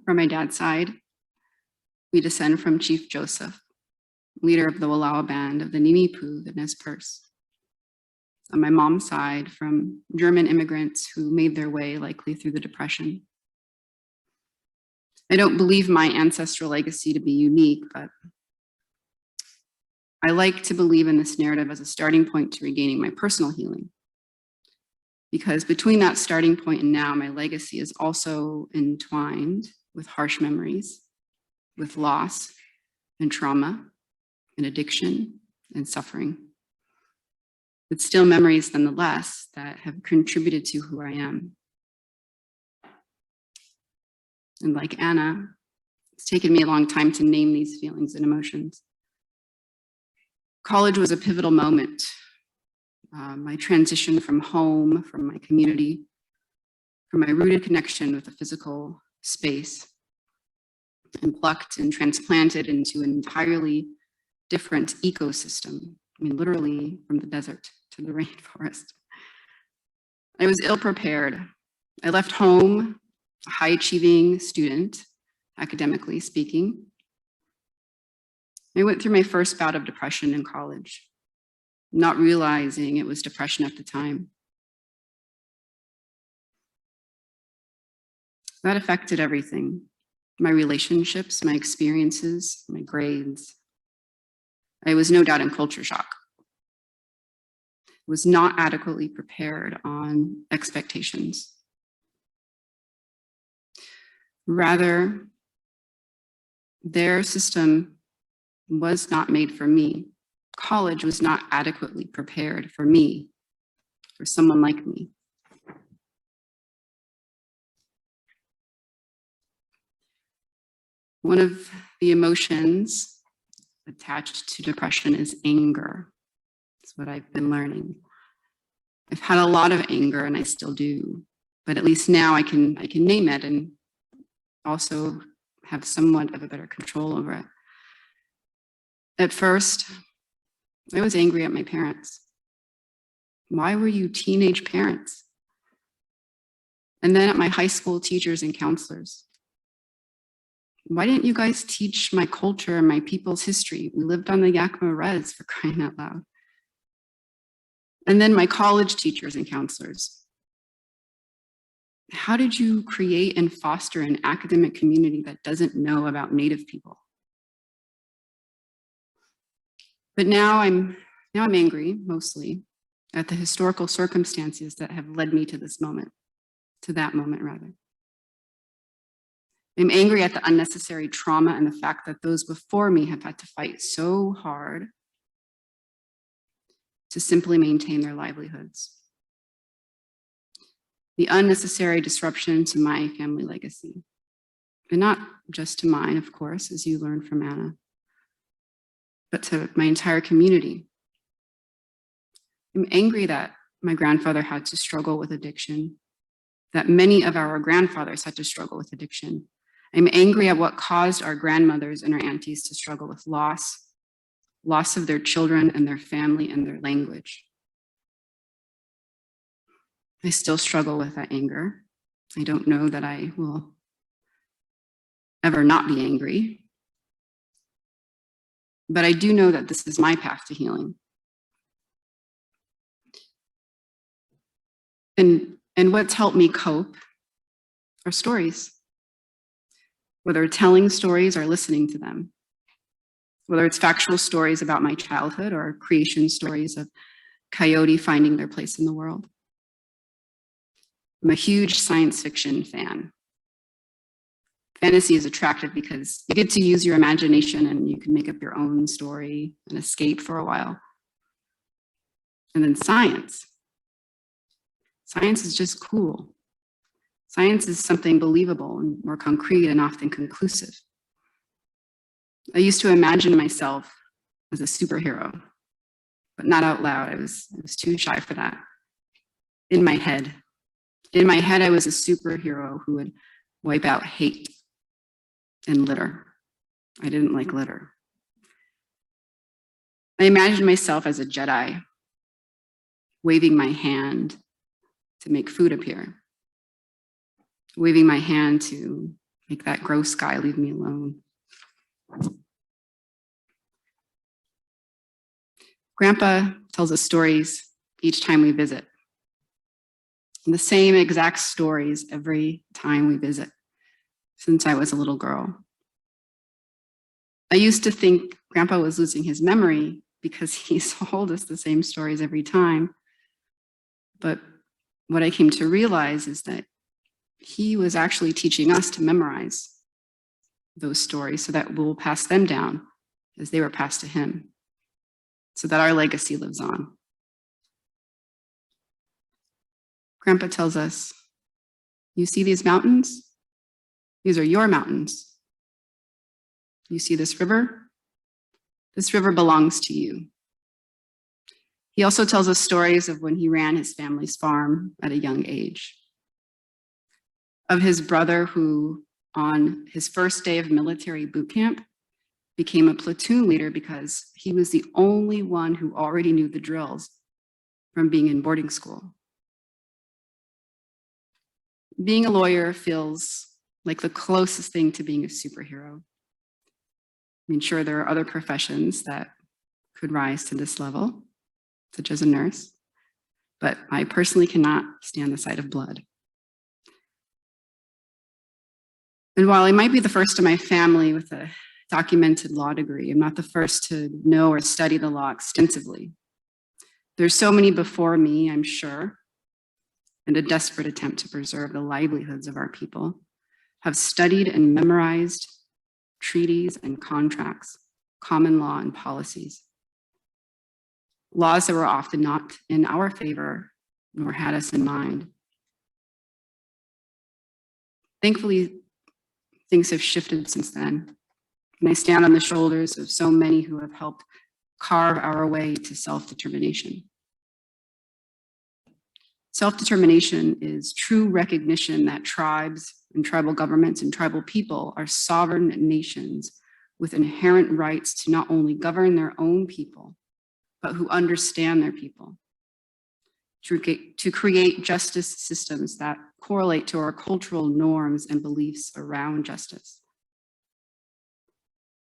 my dad's side, we descend from Chief Joseph, leader of the Wallowa band of the Nimipu, the Nez Perce. On my mom's side, from German immigrants who made their way likely through the Depression. I don't believe my ancestral legacy to be unique, but I like to believe in this narrative as a starting point to regaining my personal healing. Because between that starting point and now, my legacy is also entwined with harsh memories, with loss and trauma and addiction and suffering. But still memories nonetheless that have contributed to who I am. And like Anna, it's taken me a long time to name these feelings and emotions. College was a pivotal moment. My transition from home, from my community, from my rooted connection with a physical space, and plucked and transplanted into an entirely different ecosystem. I mean, literally from the desert to the rainforest. I was ill-prepared. I left home a high-achieving student, academically speaking. I went through my first bout of depression in college, not realizing it was depression at the time. That affected everything. My relationships, my experiences, my grades. I was no doubt in culture shock. Was not adequately prepared on expectations. Rather, their system was not made for me. College was not adequately prepared for me, for someone like me. One of the emotions attached to depression is anger. That's what I've been learning. I've had a lot of anger and I still do, but at least now I can name it and also have somewhat of a better control over it. At first, I was angry at my parents. Why were you teenage parents? And then at my high school teachers and counselors. Why didn't you guys teach my culture and my people's history? We lived on the Yakima Res, for crying out loud. And then my college teachers and counselors. How did you create and foster an academic community that doesn't know about Native people? But now I'm angry, mostly, at the historical circumstances that have led me to this moment, to that moment rather. I'm angry at the unnecessary trauma and the fact that those before me have had to fight so hard to simply maintain their livelihoods. The unnecessary disruption to my family legacy. And not just to mine, of course, as you learned from Anna, but to my entire community. I'm angry that my grandfather had to struggle with addiction, that many of our grandfathers had to struggle with addiction. I'm angry at what caused our grandmothers and our aunties to struggle with loss of their children and their family and their language. I still struggle with that anger. I don't know that I will ever not be angry. But I do know that this is my path to healing. And what's helped me cope are stories. Whether telling stories or listening to them. Whether it's factual stories about my childhood or creation stories of coyote finding their place in the world. I'm a huge science fiction fan. Fantasy is attractive because you get to use your imagination and you can make up your own story and escape for a while. And then science. Science is just cool. Science is something believable and more concrete and often conclusive. I used to imagine myself as a superhero, but not out loud. I was too shy for that. In my head, I was a superhero who would wipe out hate and litter. I didn't like litter. I imagined myself as a Jedi, waving my hand to make food appear, waving my hand to make that gross guy leave me alone. Grandpa tells us stories each time we visit. And the same exact stories every time we visit, since I was a little girl. I used to think Grandpa was losing his memory because he told us the same stories every time. But what I came to realize is that he was actually teaching us to memorize those stories so that we'll pass them down as they were passed to him, so that our legacy lives on. Grandpa tells us, you see these mountains? These are your mountains. You see this river? This river belongs to you. He also tells us stories of when he ran his family's farm at a young age, of his brother who, on his first day of military boot camp, became a platoon leader because he was the only one who already knew the drills from being in boarding school. Being a lawyer feels like the closest thing to being a superhero. I mean, sure, there are other professions that could rise to this level, such as a nurse, but I personally cannot stand the sight of blood. And while I might be the first in my family with a documented law degree, I'm not the first to know or study the law extensively. There's so many before me, I'm sure, in a desperate attempt to preserve the livelihoods of our people, have studied and memorized treaties and contracts, common law and policies. Laws that were often not in our favor, nor had us in mind. Thankfully, things have shifted since then, and I stand on the shoulders of so many who have helped carve our way to self-determination. Self-determination is true recognition that tribes and tribal governments and tribal people are sovereign nations with inherent rights to not only govern their own people, but who understand their people, to create justice systems that correlate to our cultural norms and beliefs around justice.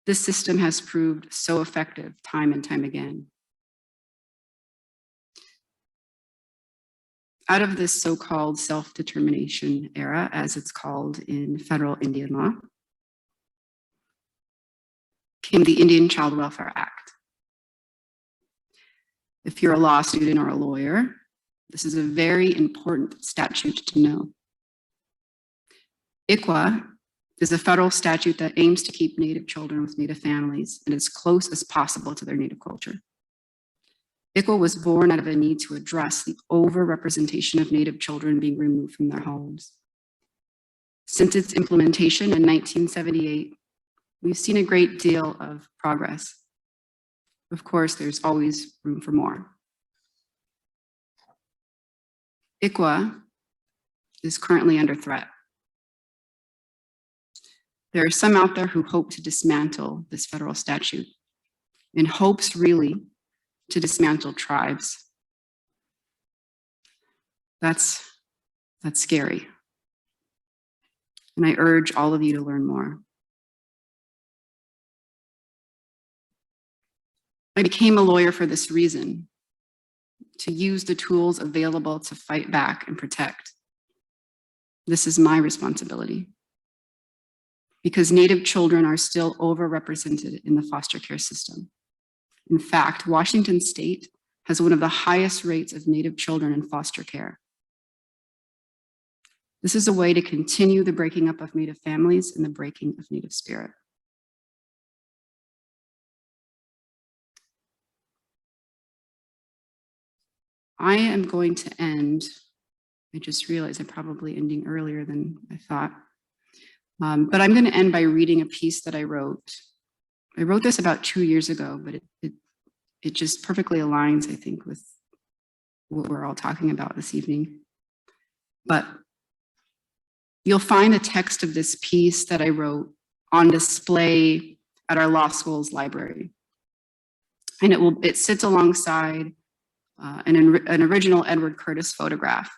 This system has proved so effective time and time again. Out of this so-called self-determination era, as it's called in federal Indian law, came the Indian Child Welfare Act. If you're a law student or a lawyer, this is a very important statute to know. ICWA is a federal statute that aims to keep Native children with Native families and as close as possible to their Native culture. ICWA was born out of a need to address the overrepresentation of Native children being removed from their homes. Since its implementation in 1978, we've seen a great deal of progress. Of course, there's always room for more. ICWA is currently under threat. There are some out there who hope to dismantle this federal statute in hopes really to dismantle tribes. That's scary. And I urge all of you to learn more. I became a lawyer for this reason, to use the tools available to fight back and protect. This is my responsibility, because Native children are still overrepresented in the foster care system. In fact, Washington State has one of the highest rates of Native children in foster care. This is a way to continue the breaking up of Native families and the breaking of Native spirit. I am going to end, I just realized I'm probably ending earlier than I thought, but I'm going to end by reading a piece that I wrote. I wrote this about 2 years ago, but it just perfectly aligns, I think, with what we're all talking about this evening. But you'll find the text of this piece that I wrote on display at our law school's library. And it sits alongside an original Edward Curtis photograph,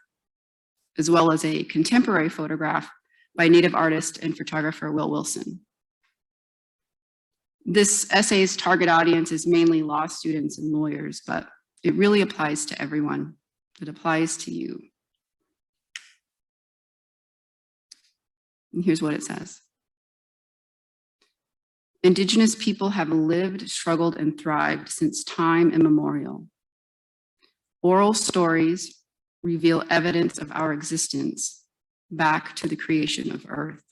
as well as a contemporary photograph by Native artist and photographer Will Wilson. This essay's target audience is mainly law students and lawyers, but it really applies to everyone. It applies to you. And here's what it says. Indigenous people have lived, struggled, and thrived since time immemorial. Oral stories reveal evidence of our existence back to the creation of Earth.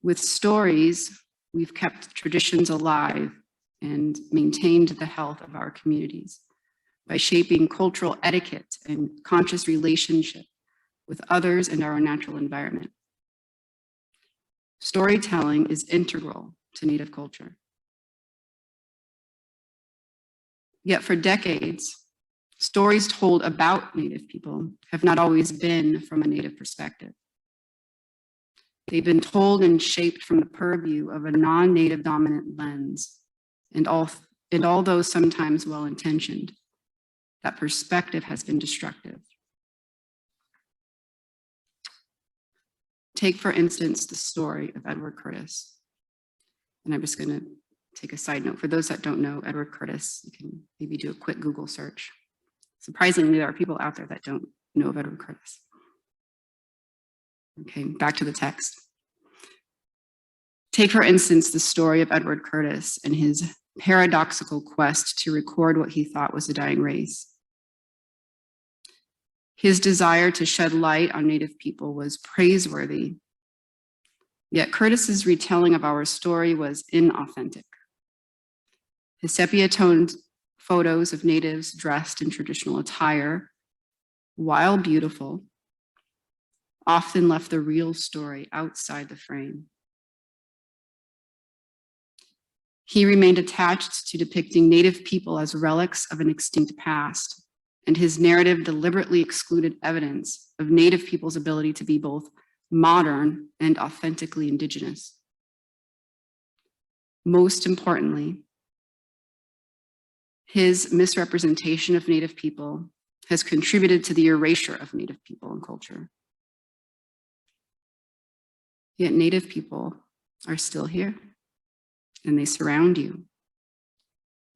With stories, we've kept traditions alive and maintained the health of our communities by shaping cultural etiquette and conscious relationship with others and our natural environment. Storytelling is integral to Native culture. Yet for decades, stories told about Native people have not always been from a Native perspective. They've been told and shaped from the purview of a non-Native dominant lens, and although sometimes well-intentioned, that perspective has been destructive. Take, for instance, the story of Edward Curtis. And I'm just going to take a side note. For those that don't know Edward Curtis, you can maybe do a quick Google search. Surprisingly, there are people out there that don't know of Edward Curtis. Okay, back to the text. Take, for instance, the story of Edward Curtis and his paradoxical quest to record what he thought was a dying race. His desire to shed light on Native people was praiseworthy, yet Curtis's retelling of our story was inauthentic. His sepia-toned photos of natives dressed in traditional attire, while beautiful, often left the real story outside the frame. He remained attached to depicting Native people as relics of an extinct past, and his narrative deliberately excluded evidence of Native people's ability to be both modern and authentically Indigenous. Most importantly, his misrepresentation of Native people has contributed to the erasure of Native people and culture. Yet Native people are still here, and they surround you.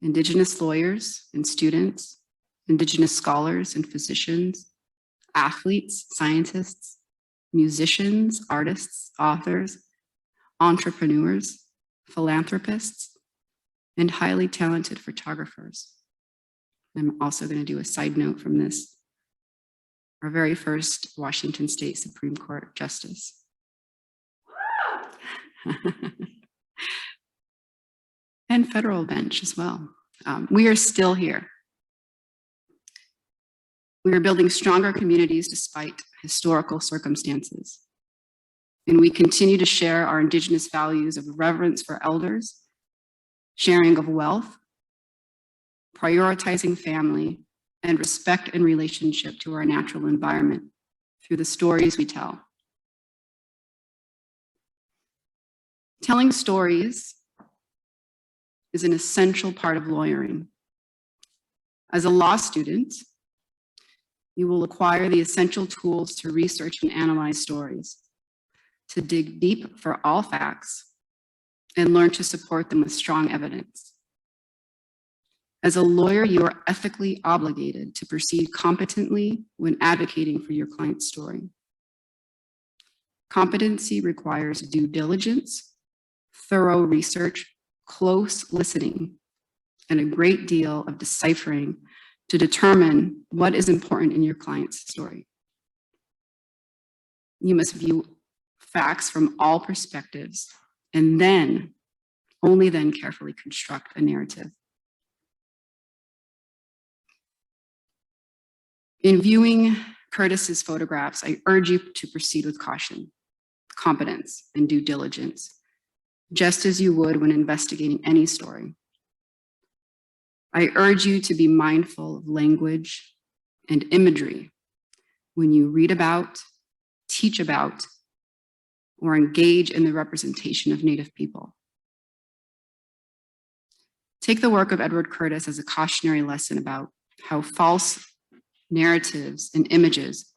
Indigenous lawyers and students, Indigenous scholars and physicians, athletes, scientists, musicians, artists, authors, entrepreneurs, philanthropists, and highly talented photographers. I'm also going to do a side note from this. Our very first Washington State Supreme Court Justice. And federal bench as well. We are still here. We are building stronger communities despite historical circumstances. And we continue to share our Indigenous values of reverence for elders, sharing of wealth, prioritizing family, and respect and relationship to our natural environment through the stories we tell. Telling stories is an essential part of lawyering. As a law student, you will acquire the essential tools to research and analyze stories, to dig deep for all facts, and learn to support them with strong evidence. As a lawyer, you are ethically obligated to proceed competently when advocating for your client's story. Competency requires due diligence, thorough research, close listening, and a great deal of deciphering to determine what is important in your client's story. You must view facts from all perspectives and then, only then, carefully construct a narrative. In viewing Curtis's photographs, I urge you to proceed with caution, competence, and due diligence, just as you would when investigating any story. I urge you to be mindful of language and imagery when you read about, teach about, or engage in the representation of Native people. Take the work of Edward Curtis as a cautionary lesson about how false narratives and images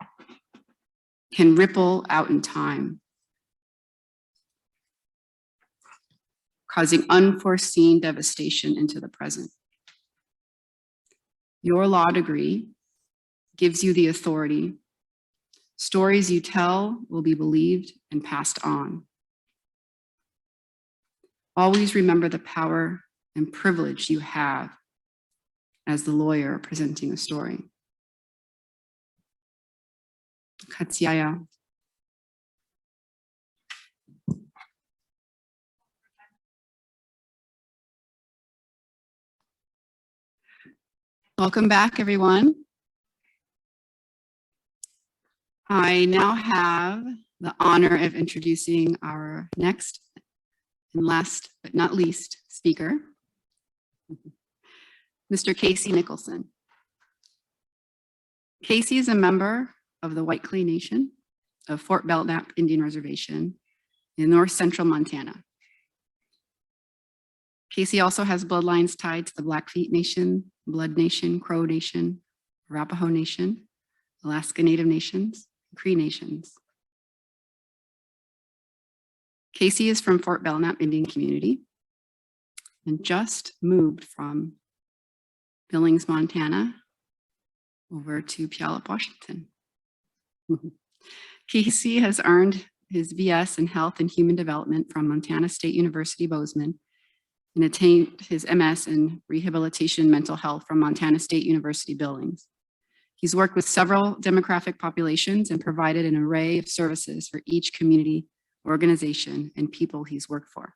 can ripple out in time, causing unforeseen devastation into the present. Your law degree gives you the authority. Stories you tell will be believed and passed on. Always remember the power and privilege you have as the lawyer presenting a story. Katsiaya. Welcome back, everyone. I now have the honor of introducing our next and last but not least speaker, Mr. Casey Nicholson. Casey is a member of the White Clay Nation of Fort Belknap Indian Reservation in north central Montana. Casey also has bloodlines tied to the Blackfeet Nation, Blood Nation, Crow Nation, Arapaho Nation, Alaska Native Nations, and Cree Nations. Casey is from Fort Belknap Indian Community and just moved from Billings, Montana, over to Puyallup, Washington. Casey has earned his BS in Health and Human Development from Montana State University, Bozeman, and attained his MS in Rehabilitation and Mental Health from Montana State University, Billings. He's worked with several demographic populations and provided an array of services for each community, organization, and people he's worked for.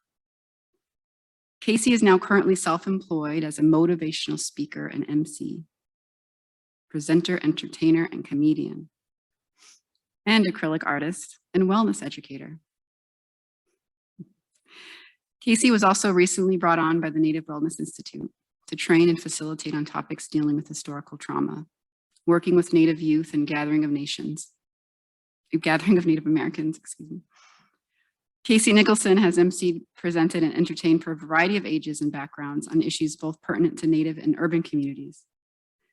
Casey is now currently self-employed as a motivational speaker and MC, presenter, entertainer, and comedian, and acrylic artist and wellness educator. Casey was also recently brought on by the Native Wellness Institute to train and facilitate on topics dealing with historical trauma, working with Native youth and gathering of Native Americans, excuse me. Casey Nicholson has emceed, presented, and entertained for a variety of ages and backgrounds on issues both pertinent to Native and urban communities.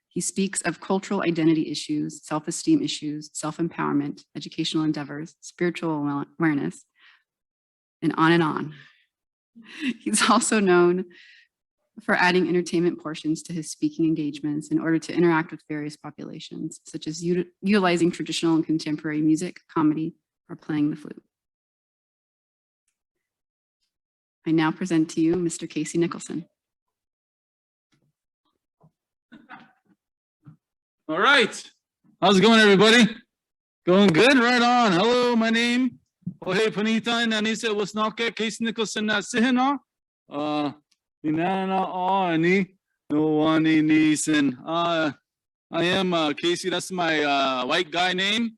He speaks of cultural identity issues, self-esteem issues, self-empowerment, educational endeavors, spiritual awareness, and on and on. He's also known for adding entertainment portions to his speaking engagements in order to interact with various populations, such as utilizing traditional and contemporary music, comedy, or playing the flute. I now present to you Mr. Casey Nicholson. All right. How's it going, everybody? Going good? Right on. Hello, my name. Ohe Panita Nanisa Wasnaka, Casey Nicholson Sihina. Ninana Ani, no one Nisan. I am Casey. That's my white guy name.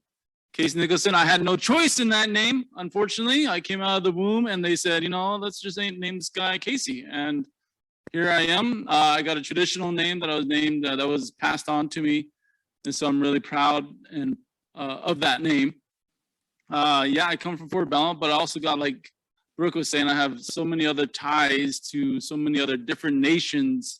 Casey Nicholson. I had no choice in that name, unfortunately. I came out of the womb and they said, you know, let's just name this guy Casey. And here I am. I got a traditional name that I was named, that was passed on to me. And so I'm really proud and of that name. Yeah, I come from Fort Belmont, but I also got, like Brooke was saying, I have so many other ties to so many other different nations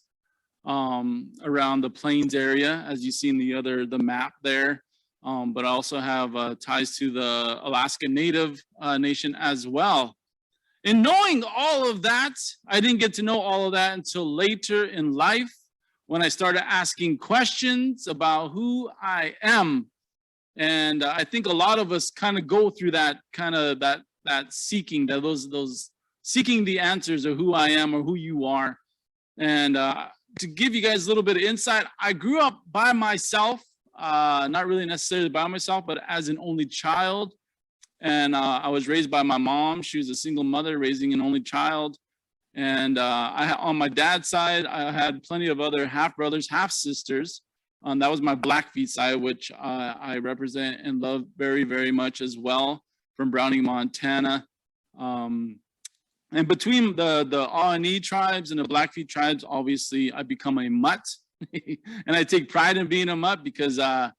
around the Plains area, as you see in the map there. But I also have ties to the Alaska Native Nation as well. In knowing all of that, I didn't get to know all of that until later in life, when I started asking questions about who I am. And I think a lot of us kind of go through that seeking, those seeking the answers of who I am or who you are. And to give you guys a little bit of insight, I grew up by myself, not really necessarily by myself, but as an only child. And I was raised by my mom. She was a single mother raising an only child. And on my dad's side, I had plenty of other half brothers, half sisters. That was my Blackfeet side, which I represent and love very, very much as well, from Browning, Montana. And between the Awnee tribes and the Blackfeet tribes, obviously I become a mutt. And I take pride in being a mutt because I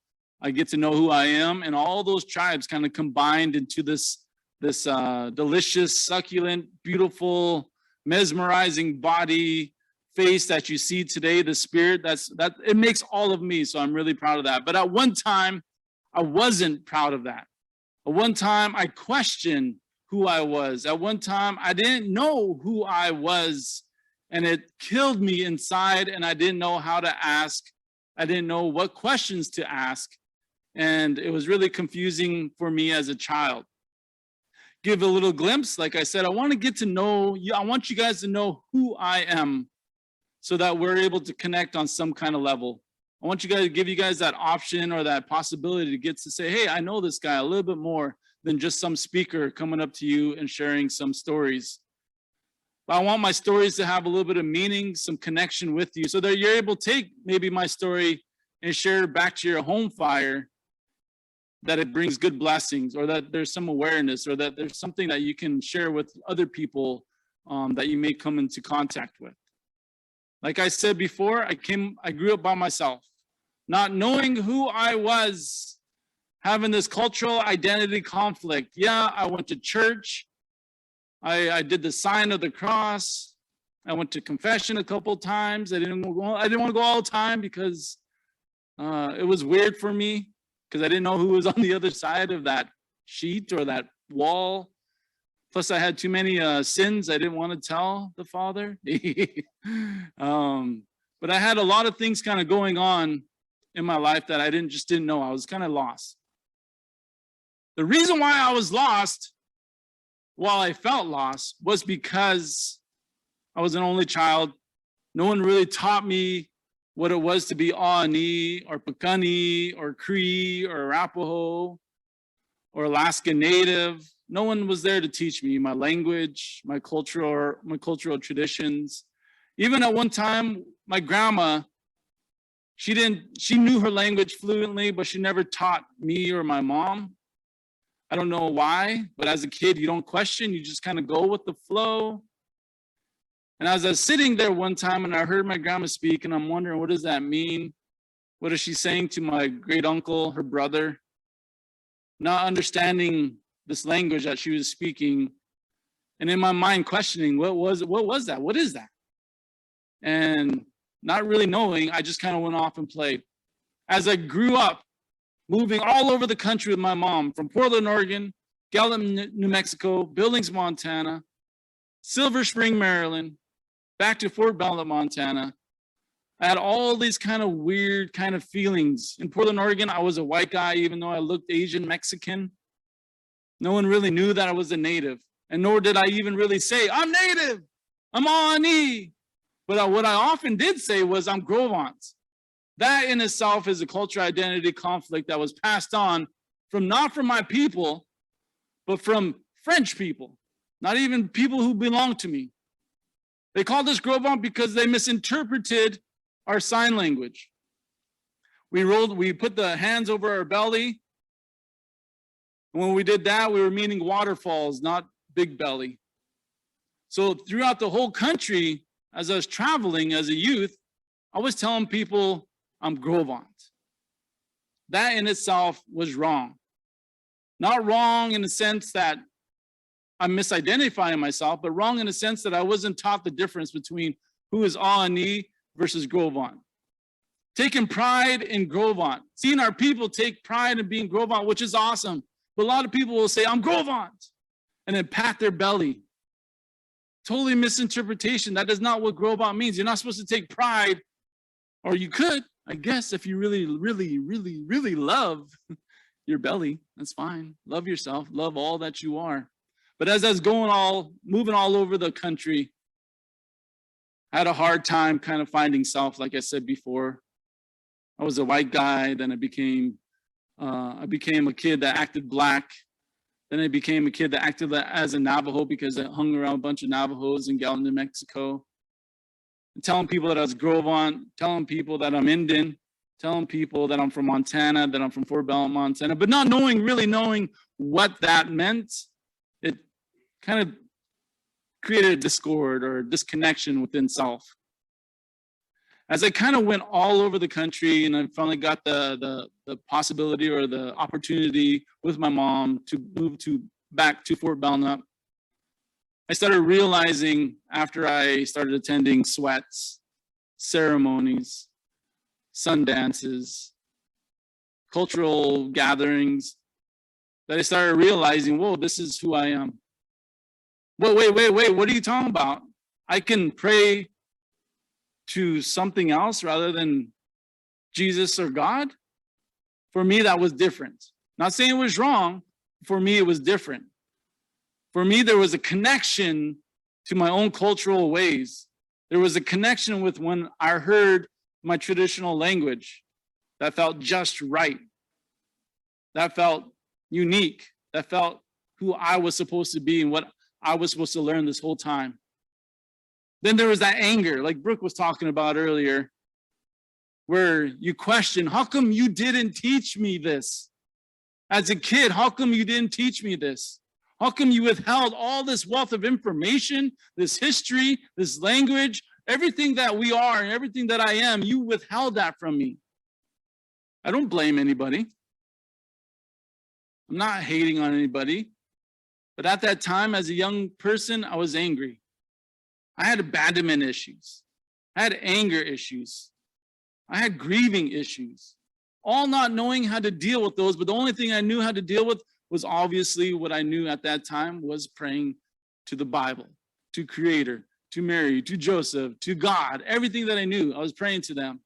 get to know who I am, and all those tribes kind of combined into this delicious, succulent, beautiful, mesmerizing body, face that you see today, the spirit, that it makes all of me. So I'm really proud of that. But at one time, I wasn't proud of that. At one time, I questioned who I was. At one time, I didn't know who I was, and it killed me inside, and I didn't know how to ask. I didn't know what questions to ask. And it was really confusing for me as a child. Give a little glimpse. Like I said, I want to get to know you. I want you guys to know who I am so that we're able to connect on some kind of level. I want you guys to give you guys that option or that possibility to get to say, hey, I know this guy a little bit more than just some speaker coming up to you and sharing some stories. But I want my stories to have a little bit of meaning, some connection with you, so that you're able to take maybe my story and share it back to your home fire, that it brings good blessings, or that there's some awareness, or that there's something that you can share with other people that you may come into contact with. Like I said before, I grew up by myself, not knowing who I was, having this cultural identity conflict. Yeah, I went to church. I did the sign of the cross. I went to confession a couple times. I didn't want to go all the time because it was weird for me, because I didn't know who was on the other side of that sheet or that wall. Plus, I had too many sins I didn't want to tell the Father. But I had a lot of things kind of going on in my life that I just didn't know. I was kind of lost. The reason why I was lost, while I felt lost, was because I was an only child. No one really taught me what it was to be Aani or Piikani or Cree or Arapaho or Alaska Native. No one was there to teach me my language, my cultural traditions. Even at one time, my grandma, she knew her language fluently, but she never taught me or my mom. I don't know why, but as a kid, you don't question, you just kind of go with the flow. And as I was sitting there one time and I heard my grandma speak, and I'm wondering, what does that mean? What is she saying to my great uncle, her brother? Not understanding this language that she was speaking. And in my mind questioning, what was that? What is that? And not really knowing, I just kind of went off and played. As I grew up, moving all over the country with my mom, from Portland, Oregon, Gallup, New Mexico, Billings, Montana, Silver Spring, Maryland, back to Fort Belknap, Montana. I had all these kind of weird kind of feelings. In Portland, Oregon, I was a white guy, even though I looked Asian Mexican. No one really knew that I was a native, and nor did I even really say, I'm native, I'm Aani. But what I often did say was, I'm Grovant. That in itself is a cultural identity conflict that was passed on not from my people, but from French people, not even people who belong to me. They called us Grovant because they misinterpreted our sign language. We put the hands over our belly. And when we did that, we were meaning waterfalls, not big belly. So throughout the whole country, as I was traveling as a youth, I was telling people I'm Grovant. That in itself was wrong. Not wrong in the sense that I'm misidentifying myself, but wrong in the sense that I wasn't taught the difference between who is Aani versus Grovant. Taking pride in Grovant, seeing our people take pride in being Grovant, which is awesome. But a lot of people will say, I'm Grovant, and then pat their belly. Totally misinterpretation. That is not what Grovant means. You're not supposed to take pride, or you could, I guess, if you really, really, really, really love your belly. That's fine. Love yourself. Love all that you are. But as I was moving all over the country, I had a hard time kind of finding self, like I said before. I was a white guy, then I became a kid that acted Black. Then I became a kid that acted as a Navajo because I hung around a bunch of Navajos in Gallup, New Mexico. And telling people that I was Grovant, telling people that I'm Indian, telling people that I'm from Montana, that I'm from Fort Belknap, Montana, but not really knowing what that meant. It kind of created a discord or a disconnection within self. As I kind of went all over the country and I finally got the possibility or the opportunity with my mom to move back to Fort Belknap, I started realizing after I started attending sweats, ceremonies, sun dances, cultural gatherings, that I started realizing, whoa, this is who I am. Wait, what are you talking about? I can pray to something else rather than Jesus or God? For me, that was different. Not saying it was wrong. For me, it was different. For me, there was a connection to my own cultural ways. There was a connection with when I heard my traditional language that felt just right. That felt unique. That felt who I was supposed to be and what I was supposed to learn this whole time. Then there was that anger, like Brooke was talking about earlier, where you question, how come you didn't teach me this? As a kid, how come you didn't teach me this? How come you withheld all this wealth of information, this history, this language, everything that we are and everything that I am, you withheld that from me. I don't blame anybody. I'm not hating on anybody. But at that time, as a young person, I was angry. I had abandonment issues. I had anger issues. I had grieving issues. All not knowing how to deal with those, but the only thing I knew how to deal with was obviously what I knew at that time was praying to the Bible, to Creator, to Mary, to Joseph, to God. Everything that I knew, I was praying to them.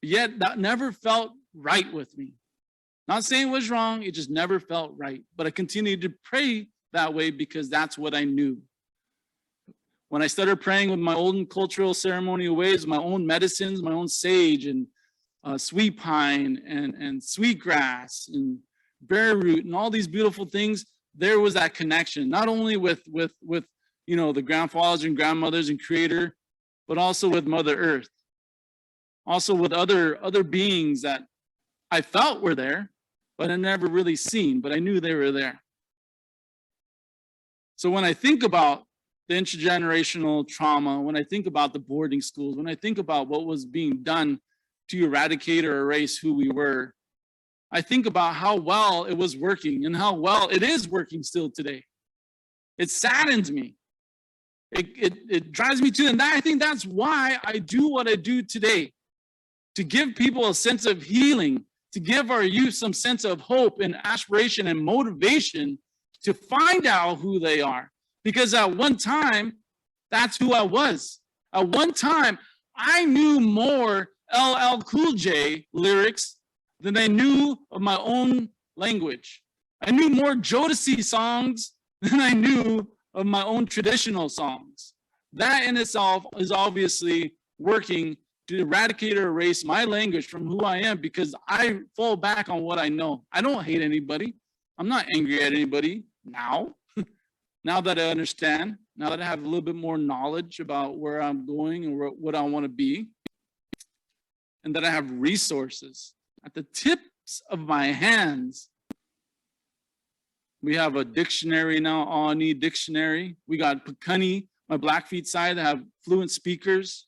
Yet that never felt right with me. Not saying it was wrong, it just never felt right. But I continued to pray that way because that's what I knew. When I started praying with my own cultural ceremonial ways, my own medicines, my own sage and sweet pine and sweetgrass and bear root and all these beautiful things, there was that connection, not only with the grandfathers and grandmothers and creator, but also with Mother Earth, also with other beings that I felt were there, but I never really seen, but I knew they were there. So when I think about the intergenerational trauma, when I think about the boarding schools, when I think about what was being done to eradicate or erase who we were, I think about how well it was working and how well it is working still today. It saddens me. It drives me to, and I think that's why I do what I do today, to give people a sense of healing, to give our youth some sense of hope and aspiration and motivation to find out who they are. Because at one time, that's who I was. At one time, I knew more LL Cool J lyrics than I knew of my own language. I knew more Jodeci songs than I knew of my own traditional songs. That in itself is obviously working to eradicate or erase my language from who I am, because I fall back on what I know. I don't hate anybody. I'm not angry at anybody now. Now that I understand, now that I have a little bit more knowledge about where I'm going and what I want to be, and that I have resources at the tips of my hands. We have a dictionary now, Awnee Dictionary. We got Pekuni, my Blackfeet side, that have fluent speakers.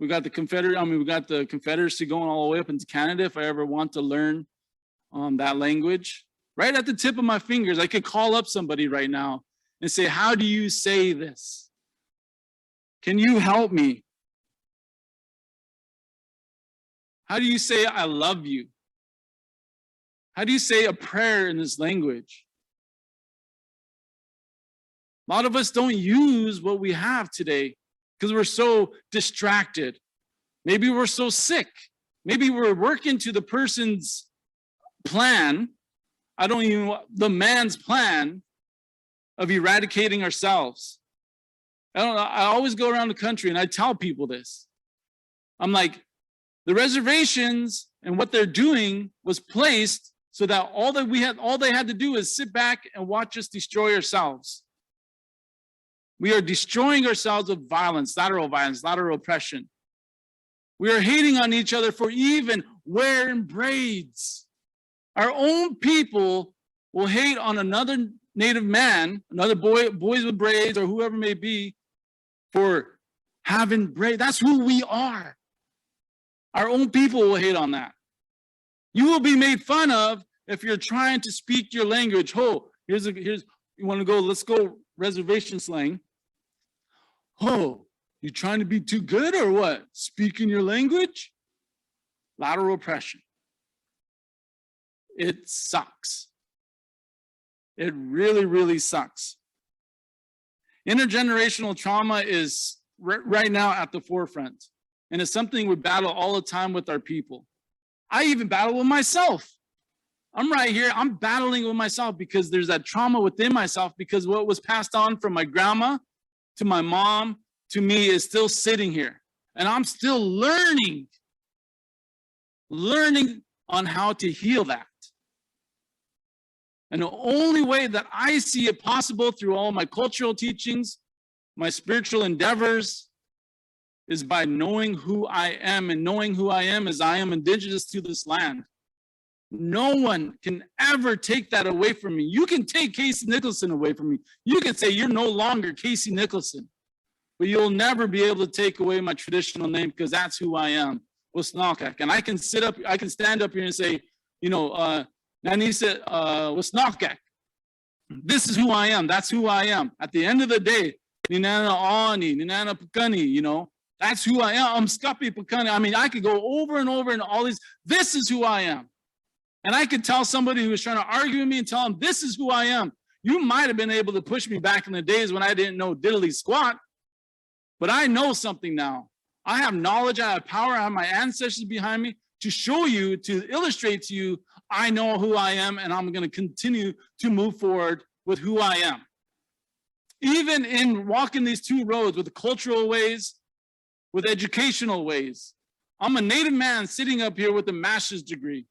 We got the Confederacy going all the way up into Canada if I ever want to learn that language. Right at the tip of my fingers, I could call up somebody right now and say, how do you say this? Can you help me? How do you say I love you? How do you say a prayer in this language? A lot of us don't use what we have today because we're so distracted. Maybe we're so sick. Maybe we're working to the person's plan. The man's plan of eradicating ourselves. I always go around the country and I tell people this. I'm like, the reservations and what they're doing was placed so that all they had to do is sit back and watch us destroy ourselves. We are destroying ourselves with violence, lateral oppression. We are hating on each other for even wearing braids. Our own people will hate on another Native man, another boys with braids or whoever may be, for having braids. That's who we are. Our own people will hate on that. You will be made fun of if you're trying to speak your language. Oh, here's you want to go, let's go reservation slang. Oh, you trying to be too good or what? Speaking your language? Lateral oppression. It sucks. It really, really sucks. Intergenerational trauma is right now at the forefront. And it's something we battle all the time with our people. I even battle with myself. I'm right here, I'm battling with myself because there's that trauma within myself, because what was passed on from my grandma to my mom to me is still sitting here. And I'm still learning on how to heal that. And the only way that I see it possible through all my cultural teachings, my spiritual endeavors, is by knowing who I am, and knowing who I am is I am indigenous to this land. No one can ever take that away from me. You can take Casey Nicholson away from me. You can say you're no longer Casey Nicholson, but you'll never be able to take away my traditional name, because that's who I am, Wasnakak. And I can stand up here and say, Nanisa Wasnakak. This is who I am. That's who I am. At the end of the day, Ninana Awnee, Ninana Pekuni, that's who I am. I'm Scuppy Pekuni. I mean, I could go over and over and all these. This is who I am. And I could tell somebody who was trying to argue with me and tell them, this is who I am. You might have been able to push me back in the days when I didn't know diddly squat, but I know something now. I have knowledge, I have power, I have my ancestors behind me to show you, to illustrate to you, I know who I am, and I'm going to continue to move forward with who I am. Even in walking these two roads with cultural ways, with educational ways. I'm a Native man sitting up here with a master's degree.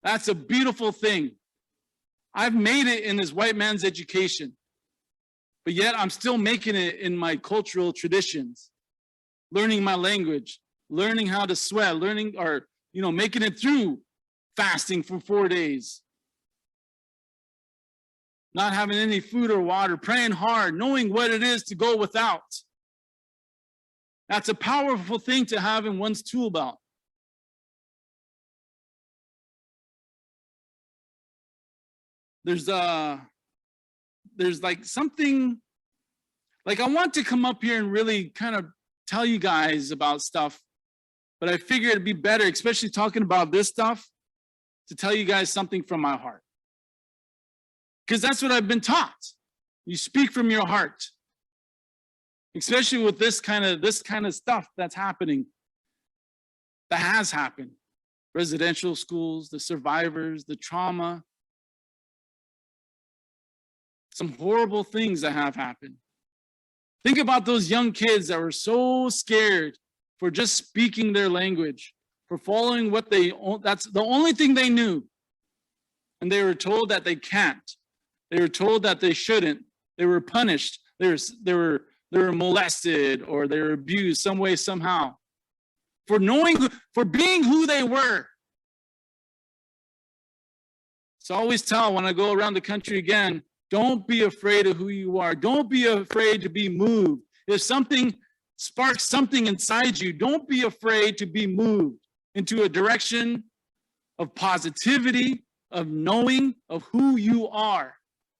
That's a beautiful thing. I've made it in this white man's education, but yet I'm still making it in my cultural traditions, learning my language, learning how to sweat, learning or, making it through fasting for 4 days, not having any food or water, praying hard, knowing what it is to go without. That's a powerful thing to have in one's tool belt. There's like something, like I want to come up here and really kind of tell you guys about stuff, but I figured it'd be better, especially talking about this stuff, to tell you guys something from my heart. Because that's what I've been taught. You speak from your heart. Especially with this kind of stuff that's happening, that has happened. Residential schools, the survivors, the trauma. Some horrible things that have happened. Think about those young kids that were so scared for just speaking their language, for following that's the only thing they knew. And they were told that they can't. They were told that they shouldn't. They were punished. They were molested or they were abused some way, somehow, for being who they were. So I always tell when I go around the country again, don't be afraid of who you are. Don't be afraid to be moved. If something sparks something inside you, don't be afraid to be moved into a direction of positivity, of knowing of who you are.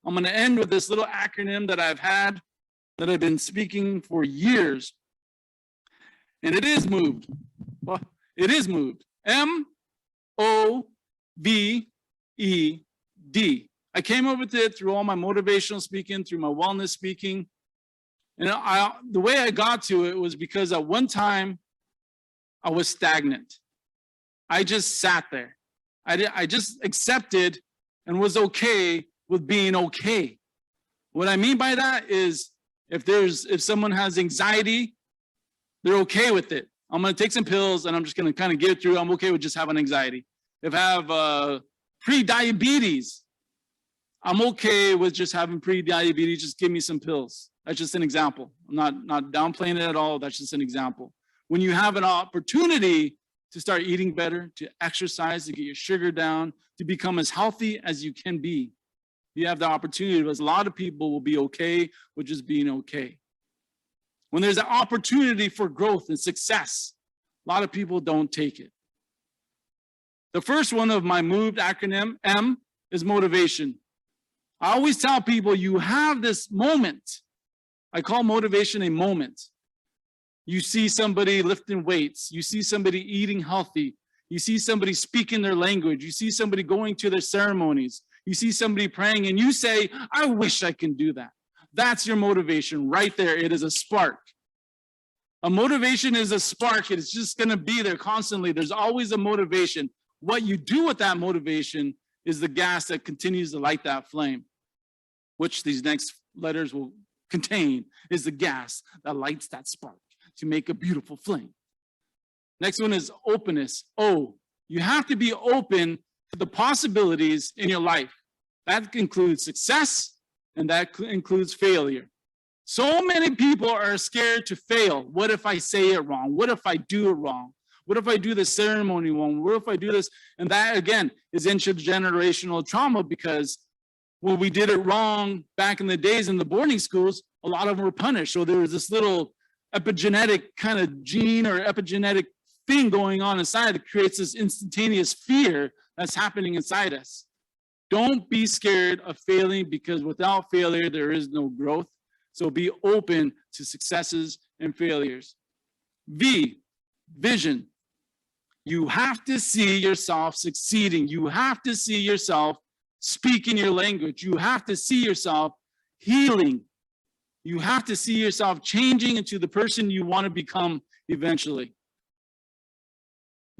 I'm going to end with this little acronym that I've been speaking for years. And it is moved. Well, it is moved. M-O-V-E-D. I came up with it through all my motivational speaking, through my wellness speaking. And the way I got to it was because at one time I was stagnant. I just sat there. I just accepted and was okay with being okay. What I mean by that is if someone has anxiety, they're okay with it. I'm going to take some pills and I'm just going to kind of get through. I'm okay with just having anxiety. If I have pre-diabetes, I'm okay with just having pre-diabetes. Just give me some pills. That's just an example. I'm not downplaying it at all. That's just an example. When you have an opportunity to start eating better, to exercise, to get your sugar down, to become as healthy as you can be, you have the opportunity, because a lot of people will be okay with just being okay. When there's an opportunity for growth and success, a lot of people don't take it. The first one of my moved acronym, M, is motivation. I always tell people you have this moment. I call motivation a moment. You see somebody lifting weights. You see somebody eating healthy. You see somebody speaking their language. You see somebody going to their ceremonies. You see somebody praying and you say, I wish I can do that. That's your motivation right there. It is a spark. A motivation is a spark. It's just going to be there constantly. There's always a motivation. What you do with that motivation is the gas that continues to light that flame, which these next letters will contain, is the gas that lights that spark to make a beautiful flame. Next one is openness. O, you have to be open to the possibilities in your life. That includes success and that includes failure. So many people are scared to fail. What if I say it wrong? What if I do it wrong? What if I do the ceremony wrong? What if I do this? And that, again, is intergenerational trauma, because when we did it wrong back in the days in the boarding schools, a lot of them were punished. So there was this little epigenetic kind of gene or epigenetic thing going on inside that creates this instantaneous fear that's happening inside us. Don't be scared of failing, because without failure, there is no growth. So be open to successes and failures. V, vision. You have to see yourself succeeding. You have to see yourself speaking your language. You have to see yourself healing. You have to see yourself changing into the person you want to become eventually.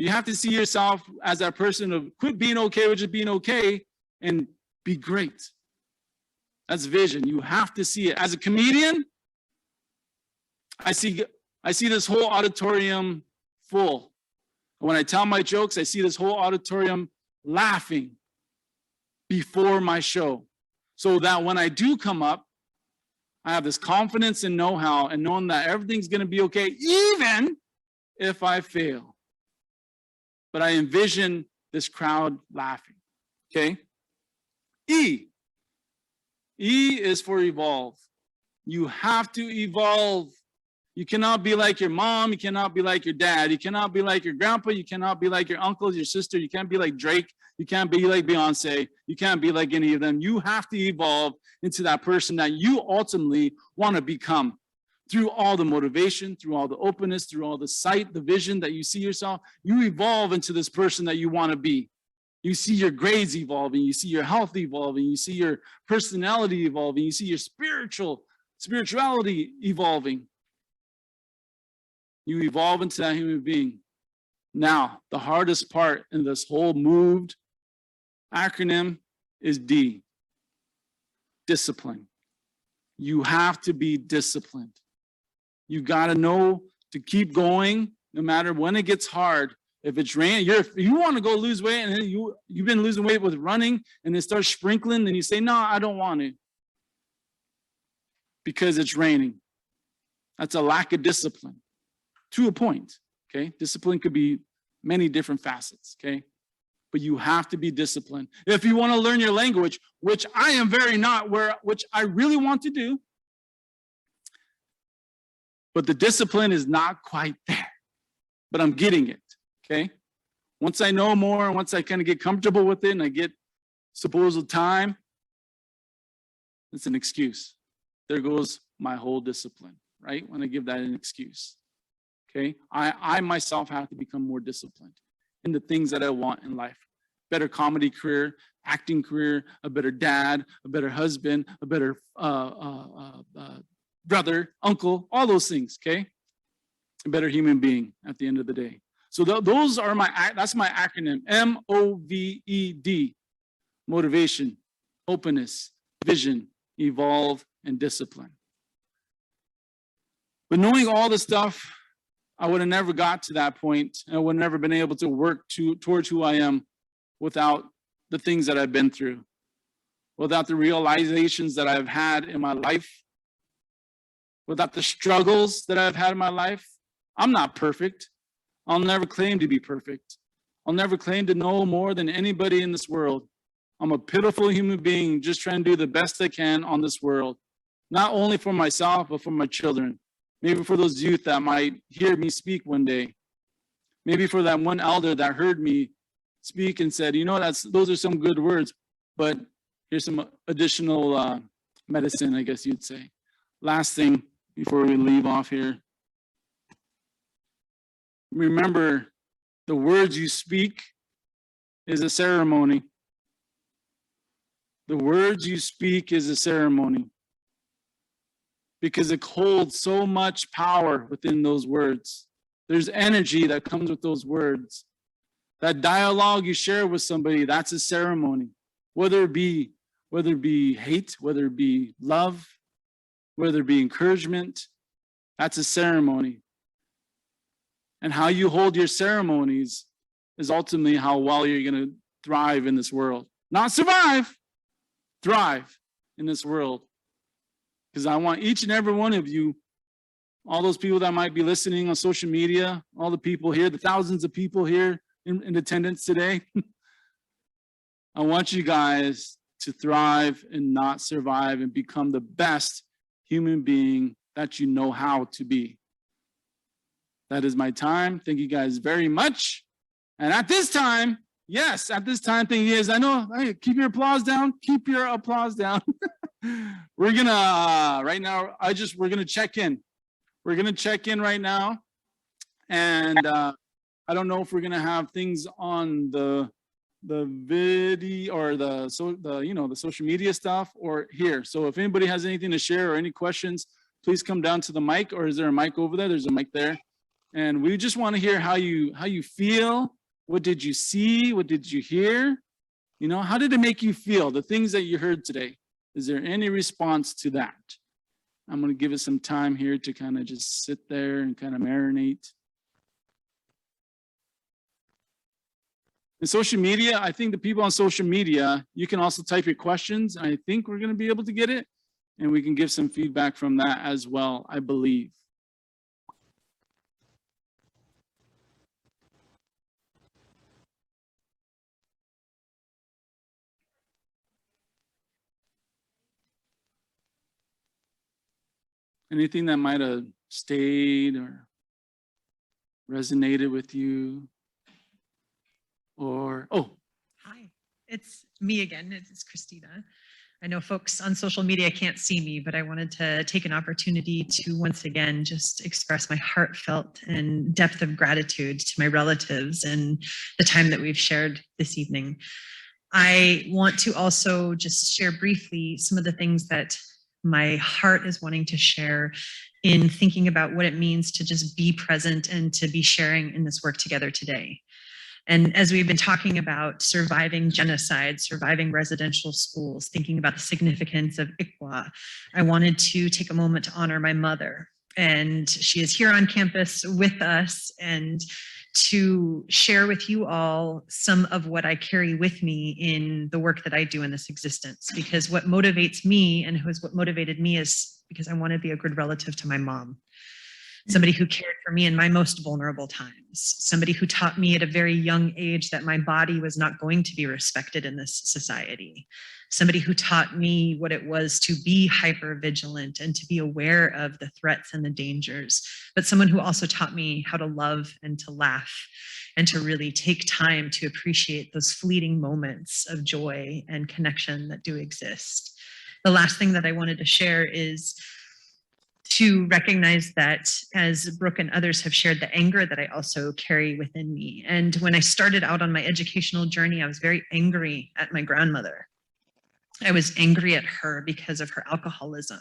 You have to see yourself as that person of quit being okay with just being okay and be great. That's vision. You have to see it. As a comedian, I see this whole auditorium full. When I tell my jokes, I see this whole auditorium laughing before my show. So that when I do come up, I have this confidence and know-how and knowing that everything's going to be okay, even if I fail. But I envision this crowd laughing, okay? E is for evolve. You have to evolve. You cannot be like your mom. You cannot be like your dad. You cannot be like your grandpa. You cannot be like your uncles, your sister. You can't be like Drake. You can't be like Beyonce. You can't be like any of them. You have to evolve into that person that you ultimately want to become through all the motivation, through all the openness, through all the sight, the vision that you see yourself. You evolve into this person that you want to be. You see your grades evolving. You see your health evolving. You see your personality evolving. You see your spirituality evolving. You evolve into that human being. Now, the hardest part in this whole moved acronym is D, discipline. You have to be disciplined. You got to know to keep going no matter when it gets hard. If it's raining, if you want to go lose weight and then you've been losing weight with running and it starts sprinkling, then you say, no, I don't want to because it's raining. That's a lack of discipline to a point, okay? Discipline could be many different facets, okay? But you have to be disciplined. If you want to learn your language, which I am very not, which I really want to do, but the discipline is not quite there, but I'm getting it, okay? Once I know more, once I kind of get comfortable with it and I get supposed time, it's an excuse. There goes my whole discipline, right? When I give that an excuse, okay? I myself have to become more disciplined in the things that I want in life. Better comedy career, acting career, a better dad, a better husband, a better brother, uncle, all those things, okay? A better human being at the end of the day. So those are that's my acronym, MOVED, motivation, openness, vision, evolve, and discipline. But knowing all the stuff, I would have never got to that point. And I would have never been able to work towards who I am without the things that I've been through, without the realizations that I've had in my life, without the struggles that I've had in my life. I'm not perfect. I'll never claim to be perfect. I'll never claim to know more than anybody in this world. I'm a pitiful human being just trying to do the best I can on this world, not only for myself, but for my children. Maybe for those youth that might hear me speak one day. Maybe for that one elder that heard me speak and said, you know, those are some good words, but here's some additional medicine, I guess you'd say. Last thing before we leave off here. Remember, the words you speak is a ceremony. The words you speak is a ceremony because it holds so much power within those words. There's energy that comes with those words. That dialogue you share with somebody, that's a ceremony. Whether it be hate, whether it be love, whether it be encouragement, that's a ceremony. And how you hold your ceremonies is ultimately how well you're going to thrive in this world. Not survive, thrive in this world. Because I want each and every one of you, all those people that might be listening on social media, all the people here, the thousands of people here in attendance today, I want you guys to thrive and not survive and become the best human being that you know how to be. That is my time. Thank you guys very much. And at this time, yes, at this time, thing is, I know, hey, keep your applause down. Keep your applause down. We're gonna, right now, we're gonna check in. We're gonna check in right now. And I don't know if we're gonna have things on the video or the social media stuff or here. So if anybody has anything to share or any questions, please come down to the mic, or is there a mic over there? There's a mic there. And we just want to hear how you feel. What did you see? What did you hear? You know, how did it make you feel? The things that you heard today. Is there any response to that? I'm going to give it some time here to kind of just sit there and kind of marinate. In social media, I think the people on social media, you can also type your questions, and I think we're going to be able to get it, and we can give some feedback from that as well, I believe. Anything that might have stayed or resonated with you? Or, oh. Hi, it's me again. It's Christina. I know folks on social media can't see me, but I wanted to take an opportunity to once again just express my heartfelt and depth of gratitude to my relatives and the time that we've shared this evening. I want to also just share briefly some of the things that my heart is wanting to share in thinking about what it means to just be present and to be sharing in this work together today. And as we've been talking about surviving genocide, surviving residential schools, thinking about the significance of ICWA, I wanted to take a moment to honor my mother. And she is here on campus with us, and to share with you all some of what I carry with me in the work that I do in this existence. Because what motivates me and what motivated me is because I want to be a good relative to my mom. Somebody who cared for me in my most vulnerable times, somebody who taught me at a very young age that my body was not going to be respected in this society, somebody who taught me what it was to be hyper-vigilant and to be aware of the threats and the dangers, but someone who also taught me how to love and to laugh and to really take time to appreciate those fleeting moments of joy and connection that do exist. The last thing that I wanted to share is to recognize that, as Brooke and others have shared, the anger that I also carry within me. And when I started out on my educational journey, I was very angry at my grandmother. I was angry at her because of her alcoholism.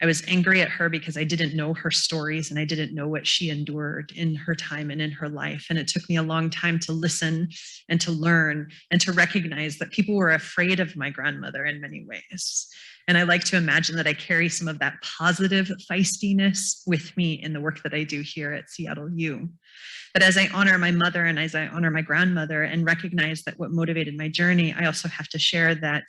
I was angry at her because I didn't know her stories and I didn't know what she endured in her time and in her life. And it took me a long time to listen and to learn and to recognize that people were afraid of my grandmother in many ways. And I like to imagine that I carry some of that positive feistiness with me in the work that I do here at Seattle U. But as I honor my mother and as I honor my grandmother and recognize that what motivated my journey, I also have to share that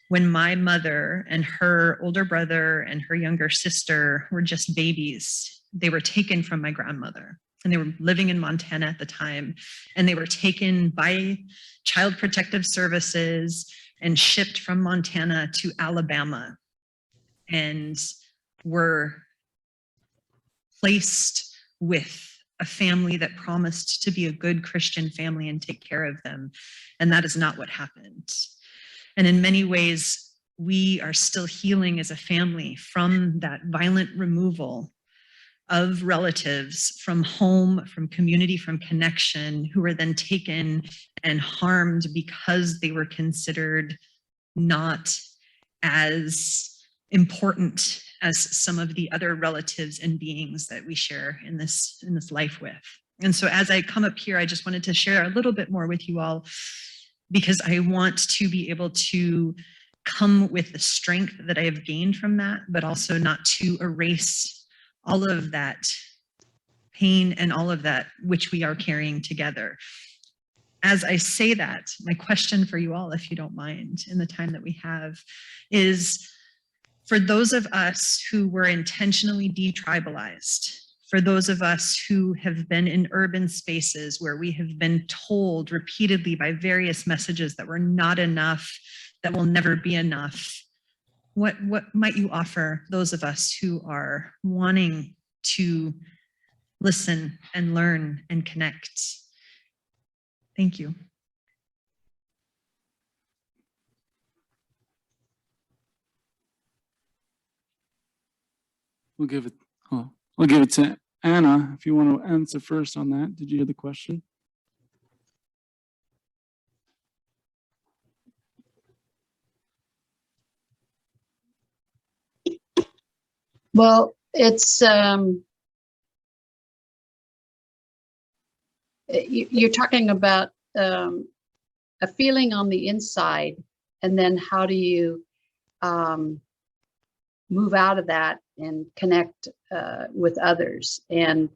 when my mother and her older brother and her younger sister were just babies, they were taken from my grandmother. And they were living in Montana at the time. And they were taken by Child Protective Services and shipped from Montana to Alabama and were placed with a family that promised to be a good Christian family and take care of them. And that is not what happened. And in many ways, we are still healing as a family from that violent removal of relatives from home, from community, from connection, who were then taken and harmed because they were considered not as important as some of the other relatives and beings that we share in this life with. And so as I come up here, I just wanted to share a little bit more with you all, because I want to be able to come with the strength that I have gained from that, but also not to erase all of that pain and all of that which we are carrying together. As I say that, my question for you all, if you don't mind, in the time that we have, is for those of us who were intentionally detribalized, for those of us who have been in urban spaces where we have been told repeatedly by various messages that we're not enough, that will never be enough, what might you offer those of us who are wanting to listen and learn and connect? Thank you. We'll give it to Anna, if you want to answer first on that. Did you hear the question? Well, it's you're talking about a feeling on the inside, and then how do you move out of that and connect with others. And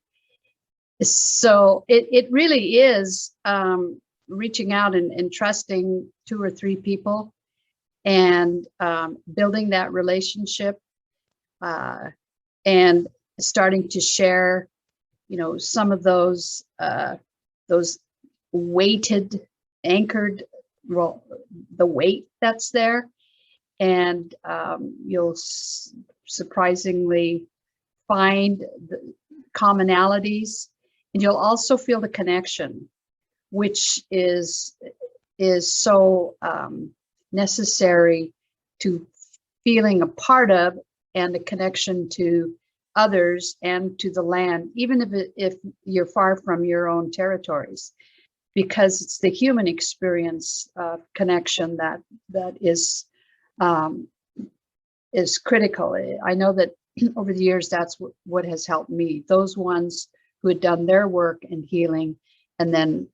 so it really is reaching out and trusting 2 or 3 people and building that relationship and starting to share, some of those weighted, anchored, the weight that's there. And you'll surprisingly find the commonalities, and you'll also feel the connection, which is so necessary to feeling a part of, and the connection to others and to the land, even if you're far from your own territories, because it's the human experience of connection that is critical. I know that over the years, that's what has helped me. Those ones who had done their work in healing and then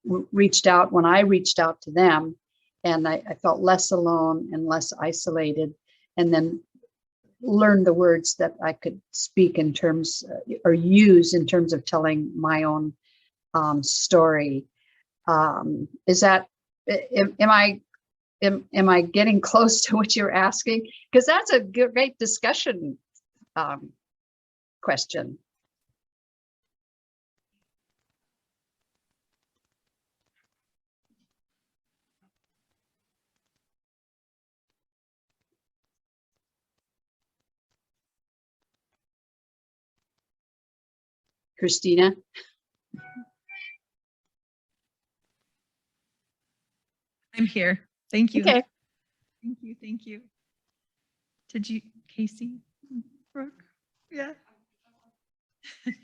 reached out when I reached out to them, and I felt less alone and less isolated, and then learned the words that I could speak in terms or use in terms of telling my own story. Is that, am I getting close to what you're asking? Because that's a great discussion question. Christina? I'm here. Thank you. Okay. Thank you. Thank you. Did you, Casey? Brooke? Yeah.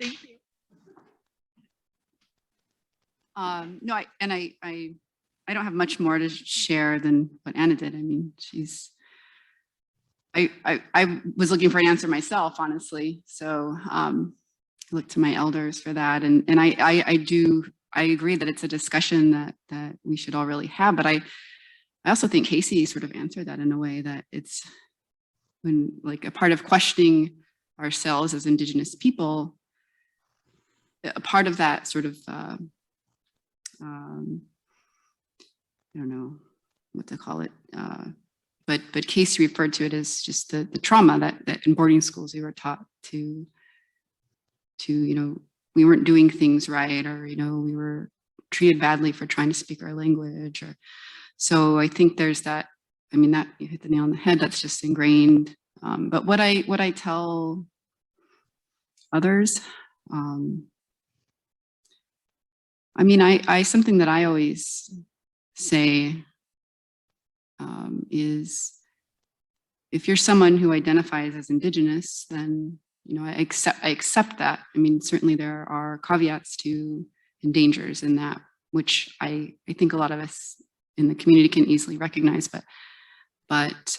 Thank you. No, I don't have much more to share than what Anna did. I mean, I was looking for an answer myself, honestly. So I look to my elders for that. And I agree that it's a discussion that we should all really have. But I also think Casey sort of answered that in a way that it's when, like, a part of questioning ourselves as Indigenous people, a part of that sort of, I don't know what to call it, but Casey referred to it as just the trauma that in boarding schools we were taught to we weren't doing things right, or we were treated badly for trying to speak our language, or so I think there's that. I mean, that you hit the nail on the head. That's just ingrained. But what I tell others, I mean, I something that I always say is, if you're someone who identifies as Indigenous, then I accept that. I mean, certainly there are caveats to and dangers in that, which I think a lot of us in the community can easily recognize. But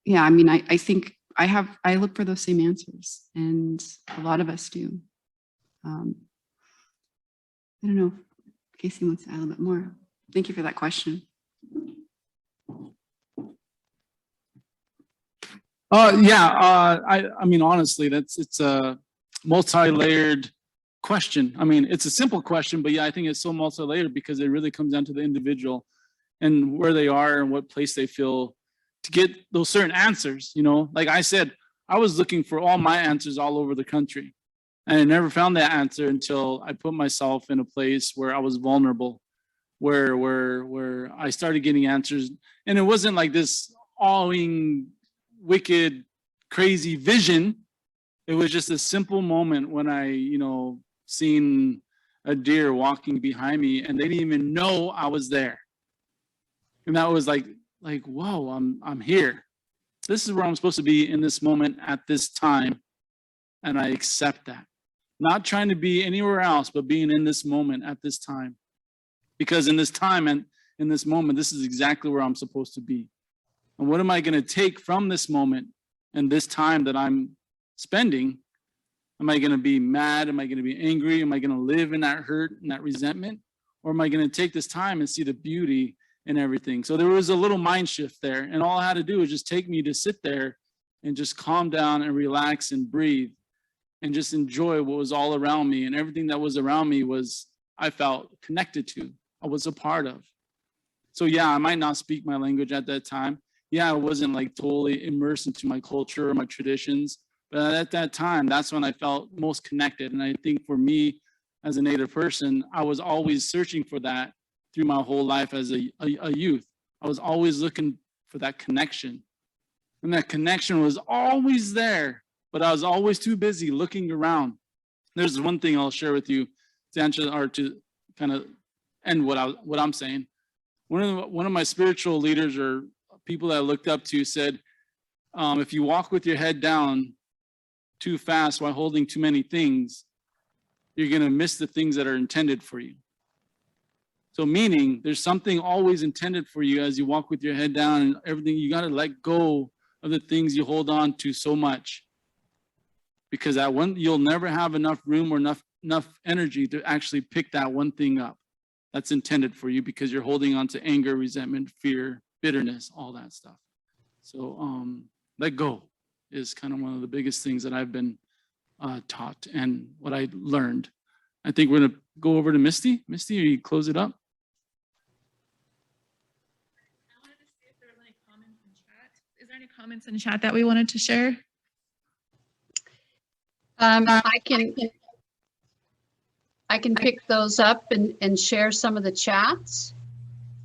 yeah, I mean, I think I look for those same answers, and a lot of us do. I don't know if Casey wants to add a little bit more. Thank you for that question. Yeah, I mean, honestly, it's a multi-layered question. I mean, it's a simple question, but yeah, I think it's so multi-layered because it really comes down to the individual and where they are and what place they feel to get those certain answers. Like I said, I was looking for all my answers all over the country, and I never found that answer until I put myself in a place where I was vulnerable, where I started getting answers. And it wasn't like this awing, wicked, crazy vision. It was just a simple moment when I, seen a deer walking behind me, and they didn't even know I was there. And that was like, whoa, I'm here. This is where I'm supposed to be in this moment at this time. And I accept that. Not trying to be anywhere else, but being in this moment at this time. Because in this time and in this moment, this is exactly where I'm supposed to be. And what am I going to take from this moment and this time that I'm spending Am I going to be mad? Am I going to be angry? Am I going to live in that hurt and that resentment? Or am I going to take this time and see the beauty in everything? So there was a little mind shift there. And all I had to do was just take me to sit there and just calm down and relax and breathe and just enjoy what was all around me. And everything that was around me was, I felt connected to, I was a part of. So yeah, I might not speak my language at that time. Yeah, I wasn't like totally immersed into my culture or my traditions. But at that time, that's when I felt most connected. And I think for me, as a Native person, I was always searching for that through my whole life as a youth. I was always looking for that connection. And that connection was always there, but I was always too busy looking around. There's one thing I'll share with you to answer or to kind of end what I'm saying. One of my spiritual leaders or people that I looked up to said, if you walk with your head down too fast while holding too many things, you're going to miss the things that are intended for you. So meaning there's something always intended for you as you walk with your head down and everything. You got to let go of the things you hold on to so much, because that one, you'll never have enough room or enough energy to actually pick that one thing up that's intended for you, because you're holding on to anger, resentment, fear, bitterness, all that stuff. So let go is kind of one of the biggest things that I've been taught and what I learned. I think we're gonna go over to Misty. Misty, you close it up. I wanted to see if there were any comments in chat. Is there any comments in chat that we wanted to share? I can pick those up and share some of the chats.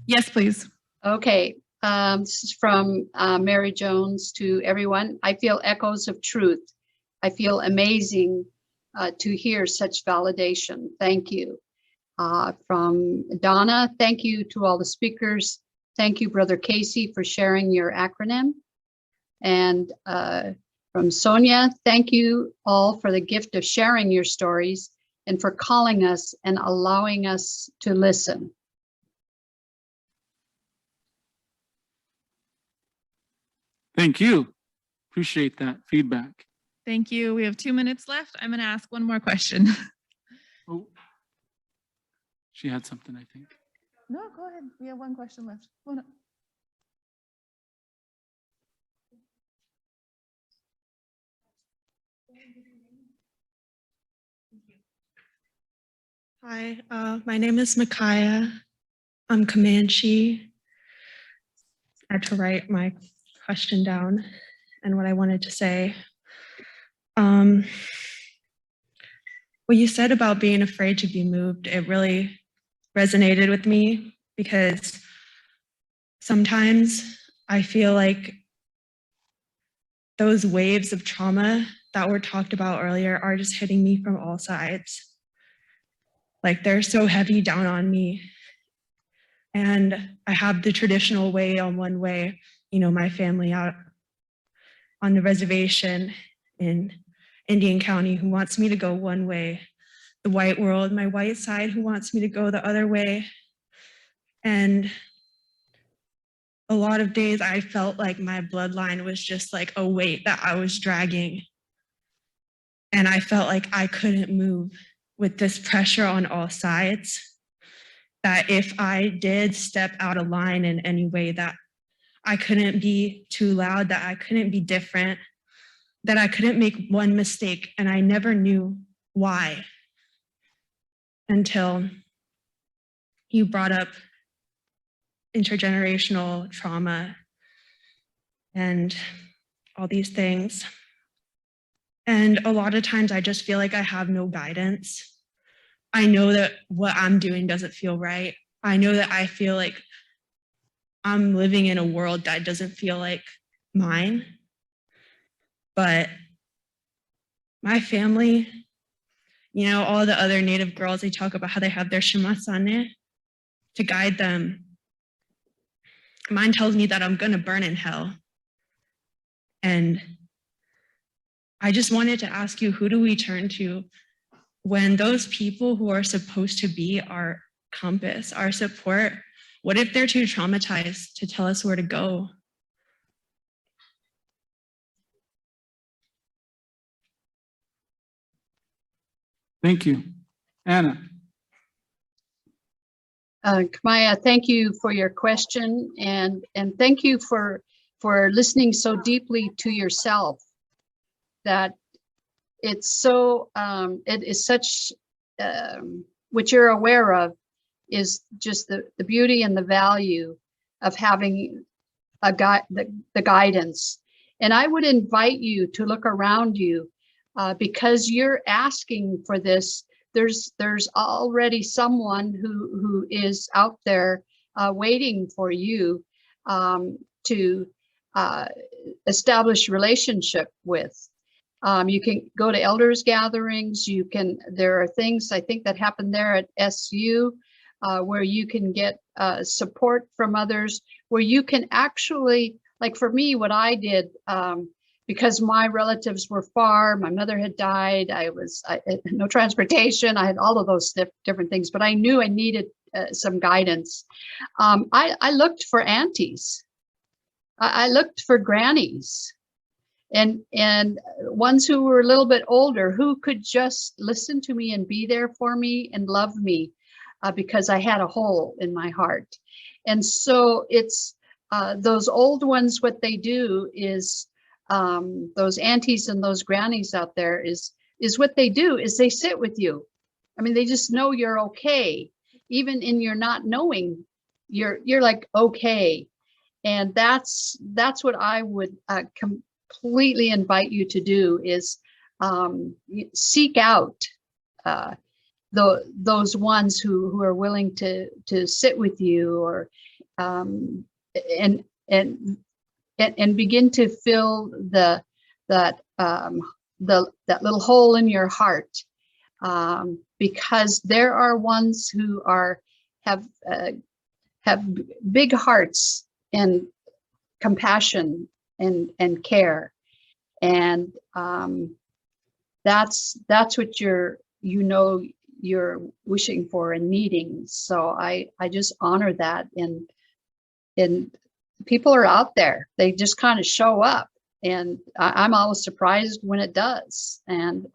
Yes, please. Okay, this is from Mary Jones to everyone. I feel echoes of truth. I feel amazing to hear such validation. Thank you. From Donna, thank you to all the speakers. Thank you, Brother Casey, for sharing your acronym. And from Sonia, thank you all for the gift of sharing your stories and for calling us and allowing us to listen. Thank you. Appreciate that feedback. Thank you. We have 2 minutes left. I'm going to ask one more question. Oh, she had something, I think. No, go ahead. We have one question left. Oh, no. Hi, my name is Micaiah. I'm Comanche. I had to write my question down and what I wanted to say. What you said about being afraid to be moved, it really resonated with me, because sometimes I feel like those waves of trauma that were talked about earlier are just hitting me from all sides. Like, they're so heavy down on me. And I have the traditional way on one way, you know, my family out on the reservation in Indian County who wants me to go one way, the white world, my white side, who wants me to go the other way. And a lot of days I felt like my bloodline was just like a weight that I was dragging. And I felt like I couldn't move with this pressure on all sides, that if I did step out of line in any way, that I couldn't be too loud, that I couldn't be different, that I couldn't make one mistake. And I never knew why until you brought up intergenerational trauma and all these things. And a lot of times I just feel like I have no guidance. I know that what I'm doing doesn't feel right. I know that I feel like I'm living in a world that doesn't feel like mine. But my family, you know, all the other Native girls, they talk about how they have their shimasane to guide them. Mine tells me that I'm gonna burn in hell. And I just wanted to ask you, who do we turn to when those people who are supposed to be our compass, our support, what if they're too traumatized to tell us where to go? Thank you. Anna. Kamaya, thank you for your question and thank you for listening so deeply to yourself. That it's so it is such what you're aware of is just the beauty and the value of having a guide, the guidance. And I would invite you to look around you because you're asking for this. There's already someone who is out there waiting for you to establish relationship with. You can go to elders gatherings. There are things I think that happen there at SU where you can get support from others, where you can actually, like for me, what I did, because my relatives were far, my mother had died, I had no transportation, I had all of those different things, but I knew I needed some guidance. I looked for aunties. I looked for grannies and ones who were a little bit older who could just listen to me and be there for me and love me because I had a hole in my heart. And so it's those old ones, what they do is those aunties and those grannies out there is what they do is they sit with you. I mean, they just know you're okay. Even in your not knowing, you're like, okay. And that's what I would completely invite you to do is seek out those ones who are willing to sit with you or and begin to fill that little hole in your heart, because there are ones who have big hearts and compassion and care, and that's what you're wishing for and needing. So I just honor that, and people are out there. They just kind of show up, and I'm always surprised when it does. And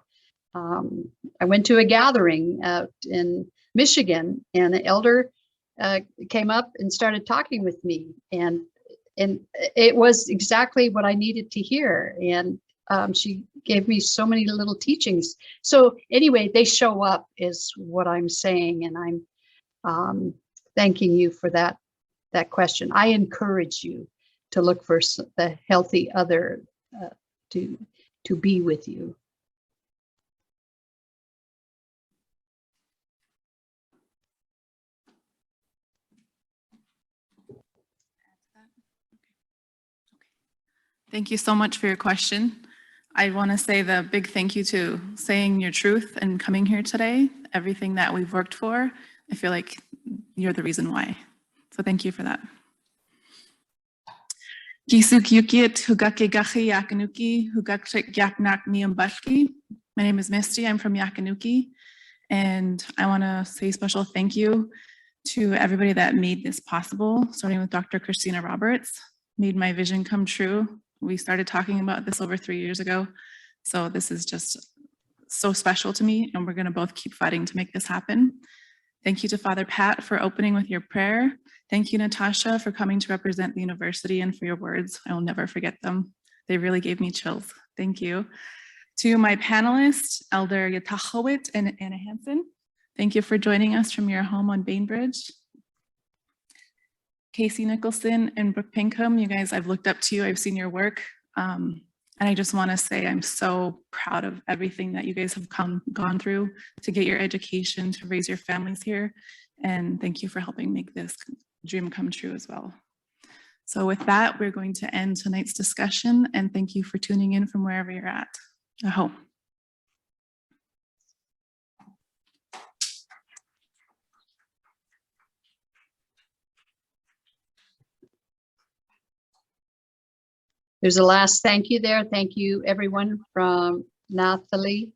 I went to a gathering out in Michigan, and an elder came up and started talking with me, and it was exactly what I needed to hear. And she gave me so many little teachings. So anyway, they show up is what I'm saying, and I'm thanking you for that question. I encourage you to look for the healthy other to be with you. Thank you so much for your question. I want to say the big thank you to saying your truth and coming here today. Everything that we've worked for, I feel like you're the reason why. So thank you for that. My name is Misty. I'm from Yakanuki. And I want to say a special thank you to everybody that made this possible, starting with Dr. Christina Roberts, made my vision come true. We started talking about this over 3 years ago. So this is just so special to me, and we're going to both keep fighting to make this happen. Thank you to Father Pat for opening with your prayer. Thank you, Natasha, for coming to represent the university and for your words. I will never forget them. They really gave me chills. Thank you. To my panelists, Elder Yatachowit and Anna Hansen, thank you for joining us from your home on Bainbridge. Casey Nicholson and Brooke Pinkham, you guys, I've looked up to you, I've seen your work. And I just want to say I'm so proud of everything that you guys have gone through to get your education, to raise your families here. And thank you for helping make this dream come true as well. So with that, we're going to end tonight's discussion, and thank you for tuning in from wherever you're at. Aho. There's a last thank you there. Thank you, everyone, from Nathalie